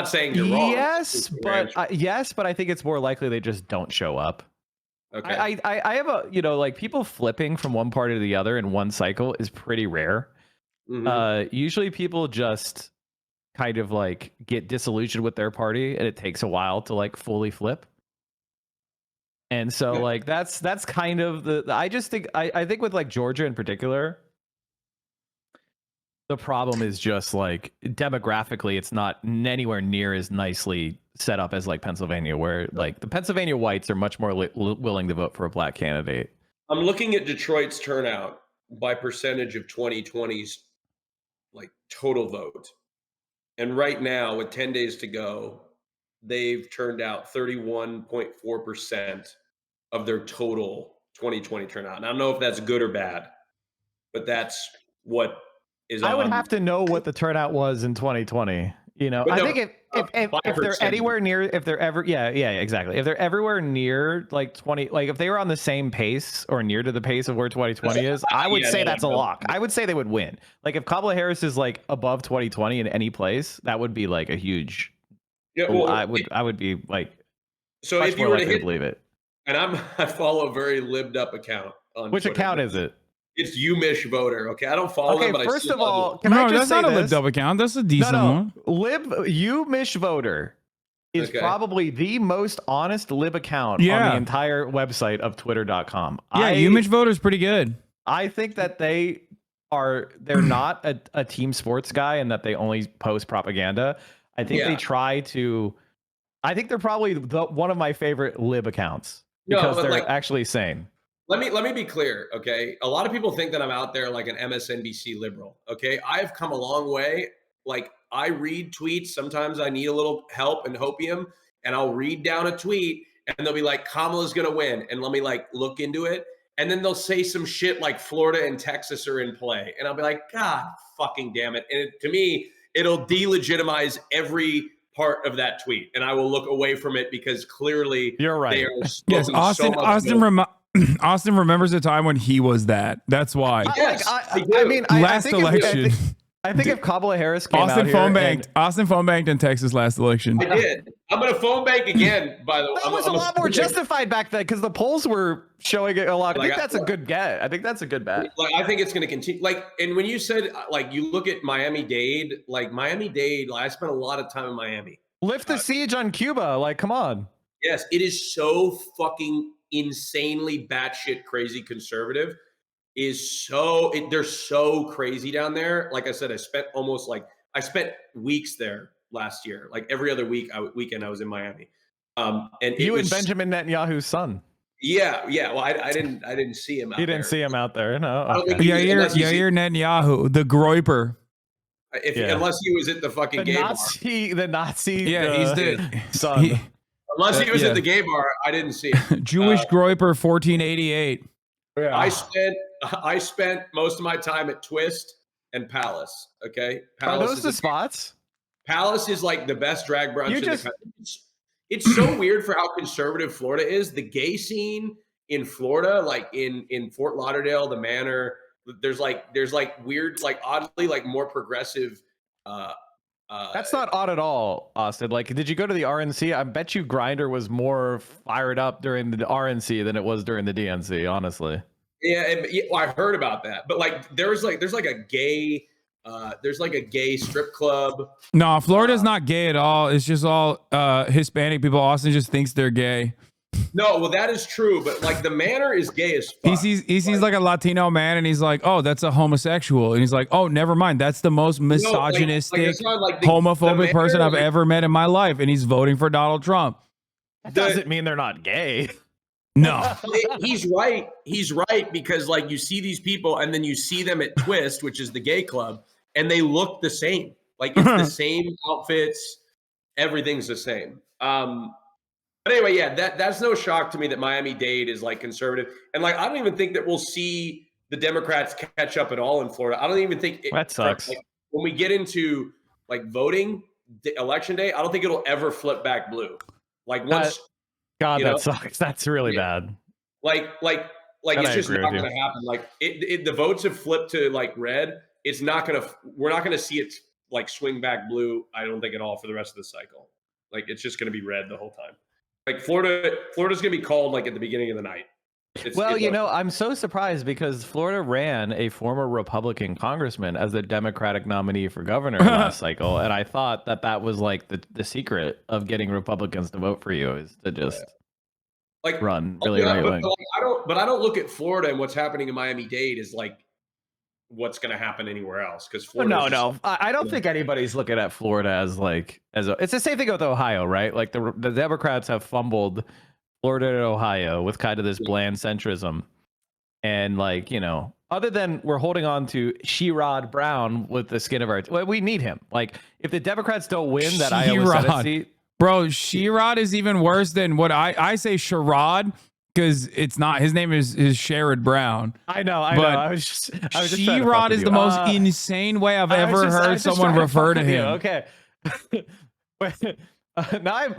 saying you're wrong. Yes, but I think it's more likely they just don't show up. Okay. I have a, like people flipping from one party to the other in one cycle is pretty rare. Usually people just kind of like get disillusioned with their party, and it takes a while to like fully flip. And so like that's kind of I just think I think with like Georgia in particular, the problem is just like demographically it's not anywhere near as nicely set up as like Pennsylvania, where like the Pennsylvania whites are much more willing to vote for a black candidate. I'm looking at Detroit's turnout by percentage of 2020's like total vote. And right now, with 10 days to go, they've turned out 31.4% of their total 2020 turnout. And I don't know if that's good or bad, but that's what is I would on. have to know what the turnout was in 2020. You know, But I no, think if they're 5%. anywhere near, if they're ever, yeah, exactly. If they're everywhere near like 20, like if they were on the same pace or near to the pace of where 2020 is, I would say that's a lock. I would say they would win. Like if Kamala Harris is like above 2020 in any place, that would be like a huge. Yeah, well, I would be like so much if you more were to likely to hit, believe it. and I follow a very libbed up account on Which Twitter. account is it? It's Mish Voter. Okay, I don't follow them, but First I see of all, them. can I No, just that's say not a this? lived up account. That's a decent one. Mish Voter is Okay. probably the most honest lib account on the entire website of twitter.com. Yeah, Umich Voter is pretty good. I think that they're not a team sports guy and that they only post propaganda. I think they try to. I think they're probably one of my favorite lib accounts because they're like, actually sane. Let me be clear, okay? A lot of people think that I'm out there like an MSNBC liberal, okay? I've come a long way. Like I read tweets. Sometimes I need a little help and hopium, and I'll read down a tweet, and they'll be like, "Kamala's gonna win," and let me like look into it, and then they'll say some shit like Florida and Texas are in play, and I'll be like, "God fucking damn it!" And to me, it'll delegitimize every part of that tweet, and I will look away from it because clearly you're right. They are yes, Austin remembers a time when he was that. That's why. Yes, I mean, last election. I think if Kamala Harris came Austin out here phone banked. Austin phone banked in Texas last election. I did. I'm going to phone bank again, by the way. That was a lot more justified back then because the polls were showing it a lot. I think that's a good get. I think that's a good bet. Like, I think it's going to continue. Like, and when you said, like, you look at Miami-Dade, like, Miami-Dade, I spent a lot of time in Miami. Lift the siege on Cuba. Like, come on. Yes, it is so fucking insanely batshit crazy conservative. They're so crazy down there. Like I said, I spent weeks there last year. Like every other weekend I was in Miami. And you and Benjamin Netanyahu's son. Yeah. Well, I didn't see him out there. You didn't see him out there, no. Okay. Yair Netanyahu, the Groiper. Unless he was at the fucking gay bar. The Nazi. Yeah, he's the son. Unless he was at the gay bar, I didn't see him. Jewish Groiper, 1488. Yeah. I spent most of my time at Twist and Palace. Okay, Palace. Are those the spots? Palace is like the best drag brunch in the country. It's so weird for how conservative Florida is. The gay scene in Florida, like in Fort Lauderdale, the Manor, there's like weird, like oddly like more progressive. That's not odd at all, Austin. Like, did you go to the RNC? I bet you Grindr was more fired up during the RNC than it was during the DNC. Honestly. Yeah, I heard about that, but like there's like a gay strip club. No, Florida's not gay at all. It's just all Hispanic people. Austin just thinks they're gay. No, well that is true, but like the Manor is gay as fuck. He sees like a Latino man, and he's like, "Oh, that's a homosexual," and he's like, "Oh, never mind. That's the most misogynistic, homophobic person I've ever met in my life," and he's voting for Donald Trump. That doesn't mean they're not gay. No, he's right. He's right because like you see these people and then you see them at Twist, which is the gay club, and they look the same. Like it's the same outfits. Everything's the same. But anyway, yeah, that's no shock to me that Miami-Dade is like conservative. And like I don't even think that we'll see the Democrats catch up at all in Florida. I don't even think that sucks. Like, when we get into like voting election day, I don't think it'll ever flip back blue. Like once that sucks. That's really bad. Like it's just not going to happen. Like the votes have flipped to like red. We're not going to see it like swing back blue. I don't think at all for the rest of the cycle. Like it's just going to be red the whole time. Like Florida's going to be called like at the beginning of the night. I'm so surprised because Florida ran a former Republican congressman as the Democratic nominee for governor last cycle, and I thought that was like the secret of getting Republicans to vote for you is to just like run really right wing. But I don't look at Florida and what's happening in Miami-Dade as like what's going to happen anywhere else because Florida. I don't think anybody's looking at Florida as it's the same thing with Ohio, right? Like the Democrats have fumbled Florida and Ohio with kind of this bland centrism, and like other than we're holding on to Sherrod Brown with the skin of our we need him. Like if the Democrats don't win that Iowa Senate seat, Bro, Sherrod is even worse than what I say Sherrod, because it's not. His name is Sherrod Brown. I know. But I was just trying to fuck Sherrod with is you. the most insane way I've I was ever just- I heard was just someone trying to refer fuck to with you. him. Okay. Now I'm.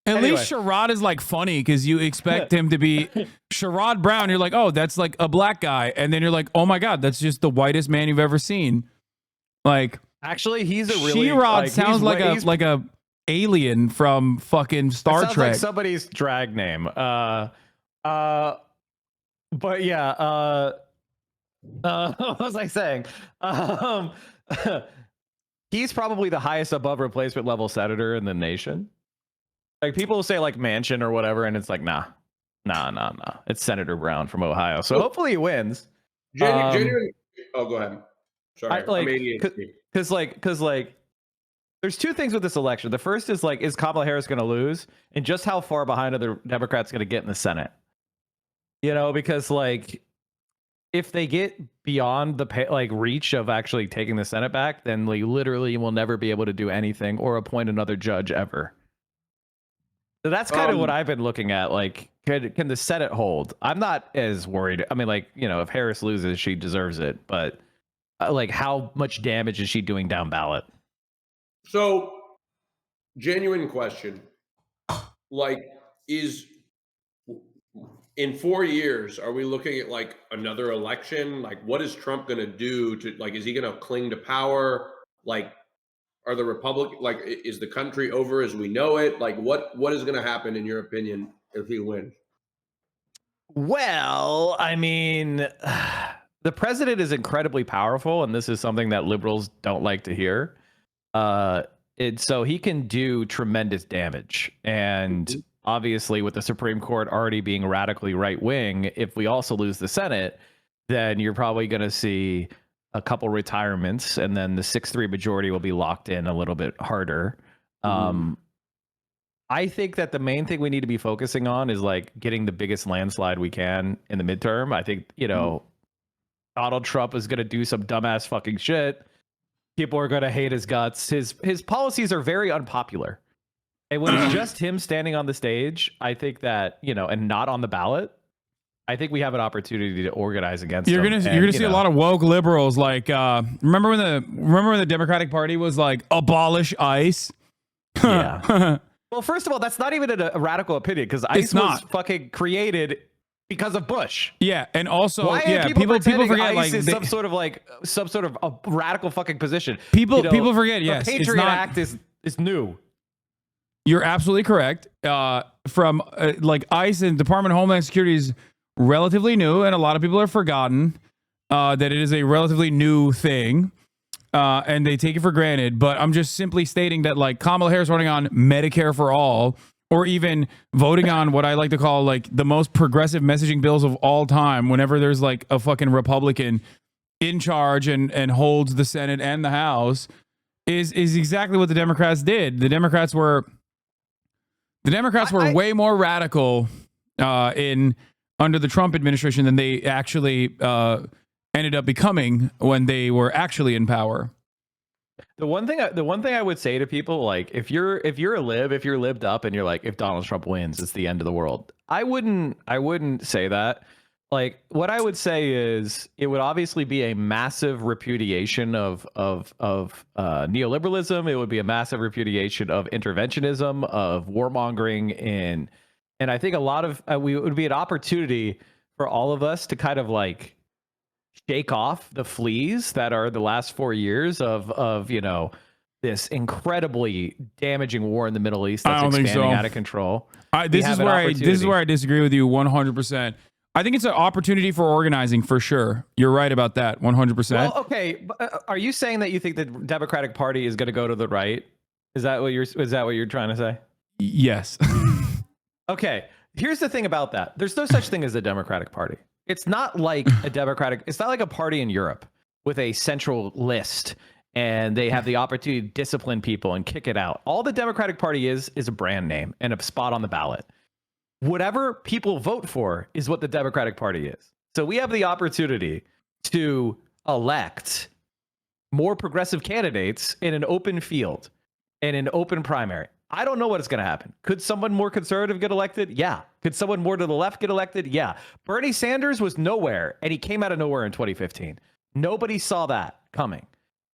At Anyway. least Sherrod is like funny because you expect him to be Sherrod Brown. You're like, oh, that's like a black guy, and then you're like, oh my god, that's just the whitest man you've ever seen. Like, Actually, he's a really Sherrod sounds he's like a alien from fucking Star sounds Trek. like somebody's drag name. But yeah. What was I saying? He's probably the highest above replacement level senator in the nation. Like people will say like Manchin or whatever, and it's like nah. It's Senator Brown from Ohio. So hopefully he wins. Genuine. Oh, go ahead. Sorry, because there's two things with this election. The first is like, is Kamala Harris going to lose, and just how far behind are the Democrats going to get in the Senate? You know, because like if they get beyond the reach of actually taking the Senate back, then they literally will never be able to do anything or appoint another judge ever. So that's kind of what I've been looking at. Like, can the Senate hold? I'm not as worried. I mean, like, you know, if Harris loses, she deserves it. But like, how much damage is she doing down ballot? So, genuine question. Like, in 4 years, are we looking at like another election? Like, what is Trump going to do to, like, is he going to cling to power? Like, are the is the country over as we know it? Like, what is going to happen in your opinion if he wins? Well, I mean, the president is incredibly powerful, and this is something that liberals don't like to hear. So he can do tremendous damage. And obviously, with the Supreme Court already being radically right wing, if we also lose the Senate, then you're probably going to see a couple retirements, and then the 6-3 majority will be locked in a little bit harder. I think that the main thing we need to be focusing on is like getting the biggest landslide we can in the midterm. I think, you know, Donald Trump is going to do some dumbass fucking shit. People are going to hate his guts. His policies are very unpopular. And when it's just him standing on the stage, I think that, you know, and not on the ballot, I think we have an opportunity to organize against you're him. You're gonna see a lot of woke liberals. Like, remember when the Democratic Party was like, abolish ICE? Yeah. Well, first of all, that's not even a radical opinion, because ICE was fucking created because of Bush. Yeah, and also, why people forget ICE is some sort of a radical fucking position. People forget. Yes, the Patriot Act is new. You're absolutely correct. From like ICE and Department of Homeland Security is relatively new, and a lot of people have forgotten that it is a relatively new thing. And they take it for granted. But I'm just simply stating that, like, Kamala Harris running on Medicare for all, or even voting on what I like to call like the most progressive messaging bills of all time, whenever there's like a fucking Republican in charge and holds the Senate and the House, is exactly what the Democrats did. The Democrats were way more radical under the Trump administration than they actually ended up becoming when they were actually in power. The one thing I would say to people, like, if you're lived up and you're like, if Donald Trump wins, it's the end of the world. I wouldn't say that. Like, what I would say is it would obviously be a massive repudiation of neoliberalism. It would be a massive repudiation of interventionism, of warmongering, and I think a lot of it would be an opportunity for all of us to kind of like shake off the fleas that are the last 4 years of you know, this incredibly damaging war in the Middle East that's expanding out of control. This is where I disagree with you 100%. I think it's an opportunity for organizing for sure. You're right about that 100%. Well, okay, are you saying that you think the Democratic Party is going to go to the right? Is that what you're trying to say? Yes. Okay, here's the thing about that. There's no such thing as a Democratic Party. It's not like it's not like a party in Europe with a central list and they have the opportunity to discipline people and kick it out. All the Democratic Party is a brand name and a spot on the ballot. Whatever people vote for is what the Democratic Party is. So we have the opportunity to elect more progressive candidates in an open field, in an open primary. I don't know what is going to happen. Could someone more conservative get elected? Yeah. Could someone more to the left get elected? Yeah. Bernie Sanders was nowhere, and he came out of nowhere in 2015. Nobody saw that coming.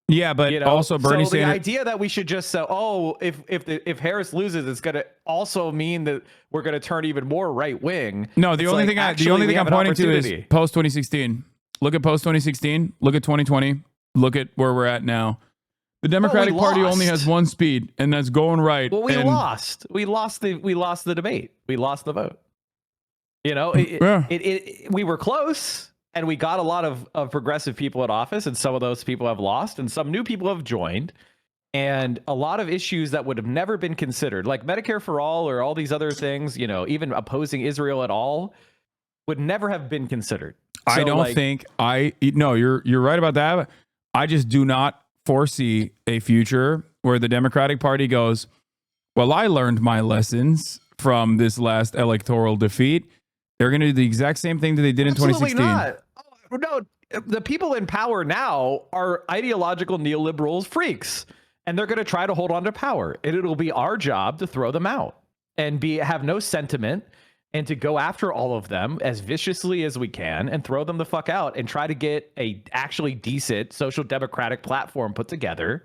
Yeah, but also Bernie so Sanders. The idea that we should just say, oh, if Harris loses, it's going to also mean that we're going to turn even more right wing. No, the only thing I'm pointing to is post 2016. Look at post 2016. Look at 2020. Look at where we're at now. The Democratic Party only has one speed, and that's going right. Well, we lost. We lost the debate. We lost the vote. You know, we were close, and we got a lot of progressive people in office, and some of those people have lost, and some new people have joined, and a lot of issues that would have never been considered, like Medicare for all or all these other things, you know, even opposing Israel at all, would never have been considered. So, I don't think you're right about that. I just do not foresee a future where the Democratic Party goes, well, I learned my lessons from this last electoral defeat. They're going to do the exact same thing that they did in 2016. Not. Oh, no, the people in power now are ideological neoliberals freaks, and they're going to try to hold on to power. And it'll be our job to throw them out and have no sentiment and to go after all of them as viciously as we can and throw them the fuck out and try to get a actually decent social democratic platform put together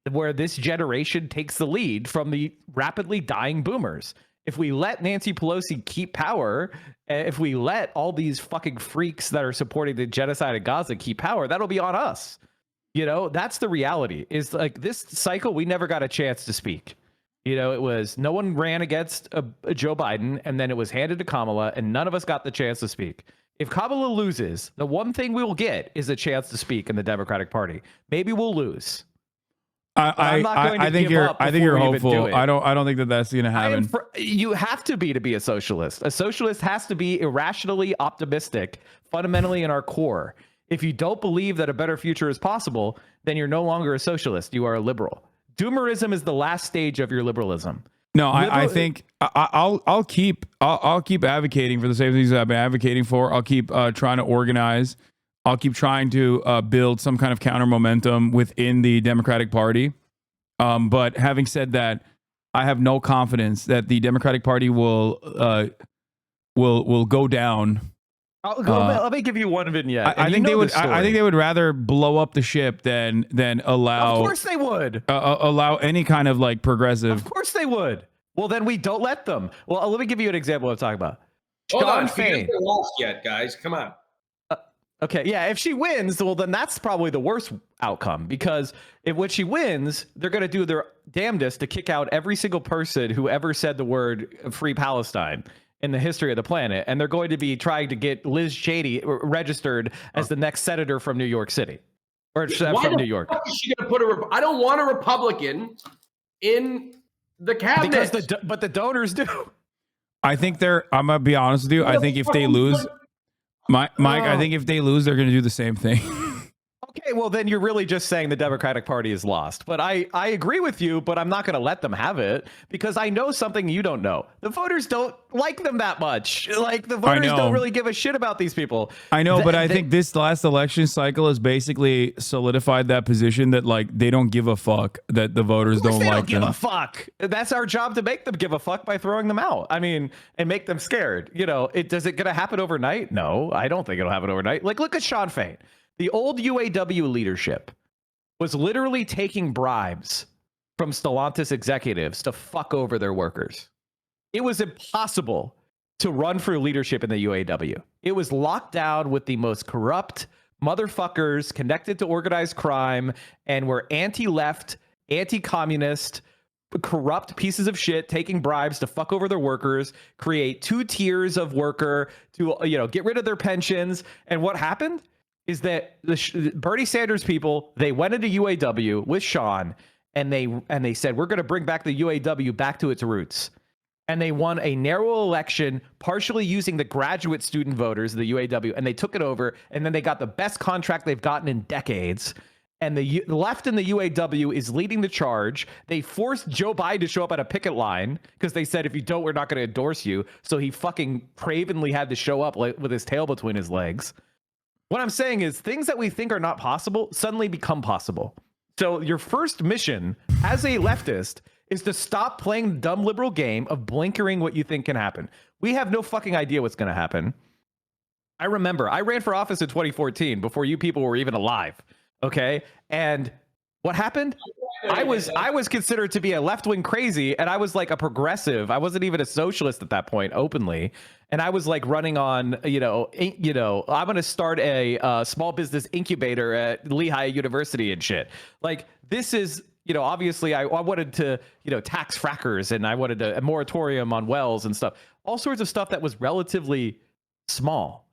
where this generation takes the lead from the rapidly dying boomers. If we let Nancy Pelosi keep power, if we let all these fucking freaks that are supporting the genocide of Gaza keep power, that'll be on us. You know, that's the reality. Is like this cycle, we never got a chance to speak. You know, it was no one ran against a Joe Biden, and then it was handed to Kamala, and none of us got the chance to speak. If Kamala loses, the one thing we will get is a chance to speak in the Democratic Party. Maybe we'll lose. I think you're hopeful. I don't think that's going to happen. You have to be a socialist. A socialist has to be irrationally optimistic, fundamentally in our core. If you don't believe that a better future is possible, then you're no longer a socialist. You are a liberal. Doomerism is the last stage of your liberalism. No, I think I'll keep advocating for the same things that I've been advocating for. I'll keep trying to organize. I'll keep trying to build some kind of counter momentum within the Democratic Party. But having said that, I have no confidence that the Democratic Party will go down. Let me give you one vignette. I think they would. I think they would rather blow up the ship than allow. Of course they would allow any kind of like progressive. Of course they would. Well, then we don't let them. Well, let me give you an example of what I'm talking about. Hold on, she hasn't lost yet, guys. Come on. Okay, yeah. If she wins, well, then that's probably the worst outcome because when she wins, they're going to do their damnedest to kick out every single person who ever said the word "Free Palestine" in the history of the planet, and they're going to be trying to get Liz Cheney registered as the next senator from New York City, or from New York. Why is she going to put I don't want a Republican in the cabinet because but the donors do. I think I'm gonna be honest with you. I think if they lose, Mike, I think if they lose, they're going to do the same thing. Okay, well, then you're really just saying the Democratic Party is lost. But I agree with you, but I'm not going to let them have it because I know something you don't know. The voters don't like them that much. Like, the voters don't really give a shit about these people. I know, but I think this last election cycle has basically solidified that position that, like, they don't give a fuck that the voters don't like them. They don't give a fuck. That's our job to make them give a fuck by throwing them out. I mean, and make them scared. You know, is it going to happen overnight? No, I don't think it'll happen overnight. Like, look at Sean Fain. The old UAW leadership was literally taking bribes from Stellantis executives to fuck over their workers. It was impossible to run for leadership in the UAW. It was locked down with the most corrupt motherfuckers connected to organized crime and were anti-left, anti-communist, corrupt pieces of shit taking bribes to fuck over their workers, create two tiers of worker to, get rid of their pensions. And what happened is that the Bernie Sanders people, they went into UAW with Sean and they said, we're going to bring back the UAW back to its roots. And they won a narrow election, partially using the graduate student voters of the UAW, and they took it over. And then they got the best contract they've gotten in decades. And the left in the UAW is leading the charge. They forced Joe Biden to show up at a picket line because they said, if you don't, we're not going to endorse you. So he fucking cravenly had to show up with his tail between his legs. What I'm saying is things that we think are not possible suddenly become possible. So your first mission as a leftist is to stop playing the dumb liberal game of blinkering what you think can happen. We have no fucking idea what's going to happen. I remember I ran for office in 2014 before you people were even alive. Okay. And what happened? I was considered to be a left-wing crazy, and I was like a progressive. I wasn't even a socialist at that point, openly. And I was like running on, I'm going to start a small business incubator at Lehigh University and shit. Like, this is, obviously I wanted to, tax frackers, and I wanted a moratorium on wells and stuff. All sorts of stuff that was relatively small.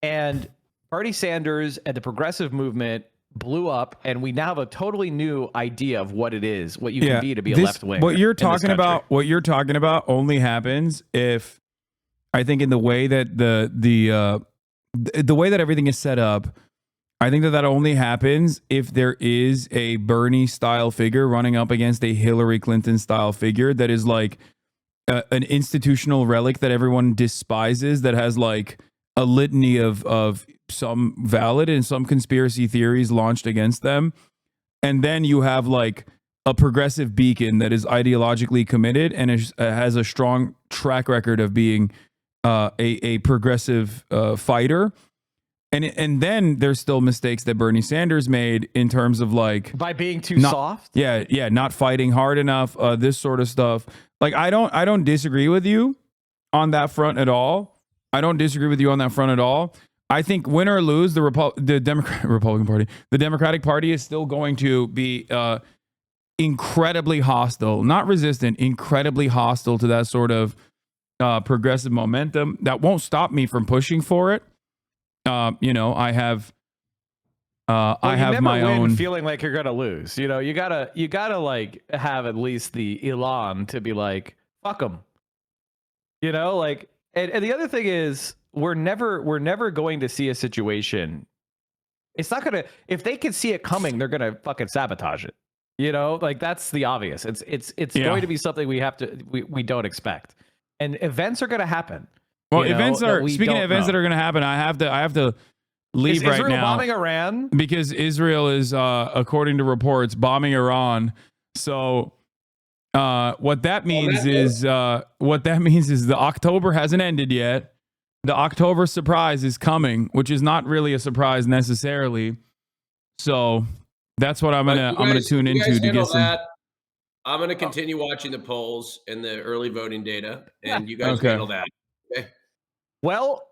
And Bernie Sanders and the progressive movement blew up, and we now have a totally new idea of what it is, what you can be to be a left wing. What you're talking about only happens if, I think, in the way that the way that everything is set up, I think that only happens if there is a Bernie style figure running up against a Hillary Clinton style figure that is like an institutional relic that everyone despises, that has like a litany of some valid and some conspiracy theories launched against them. And then you have like a progressive beacon that is ideologically committed and has a strong track record of being a progressive fighter. And then there's still mistakes that Bernie Sanders made in terms of like by being too soft. Yeah, not fighting hard enough. This sort of stuff. Like I don't disagree with you on that front at all. I think win or lose, the Democratic Party is still going to be incredibly hostile, not resistant, incredibly hostile to that sort of progressive momentum. That won't stop me from pushing for it. I have my own feeling like you're gonna lose. You gotta like have at least the elan to be like, fuck them. And the other thing is, we're never going to see a situation. It's not gonna, if they can see it coming, they're gonna fucking sabotage it. Like that's the obvious. It's going to be something we don't expect, and events are gonna happen. Well, speaking of events that are gonna happen, I have to leave right now. Is Israel bombing Iran? Because Israel is, according to reports, bombing Iran. So what that means is the October hasn't ended yet. The October surprise is coming, which is not really a surprise necessarily. So that's what I'm gonna tune into to get some. I'm gonna continue watching the polls and the early voting data, and you guys handle that. Okay. Well,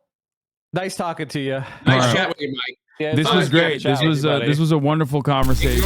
nice talking to you. Nice chat with you, Mike. Yeah, this was great. This was a wonderful conversation.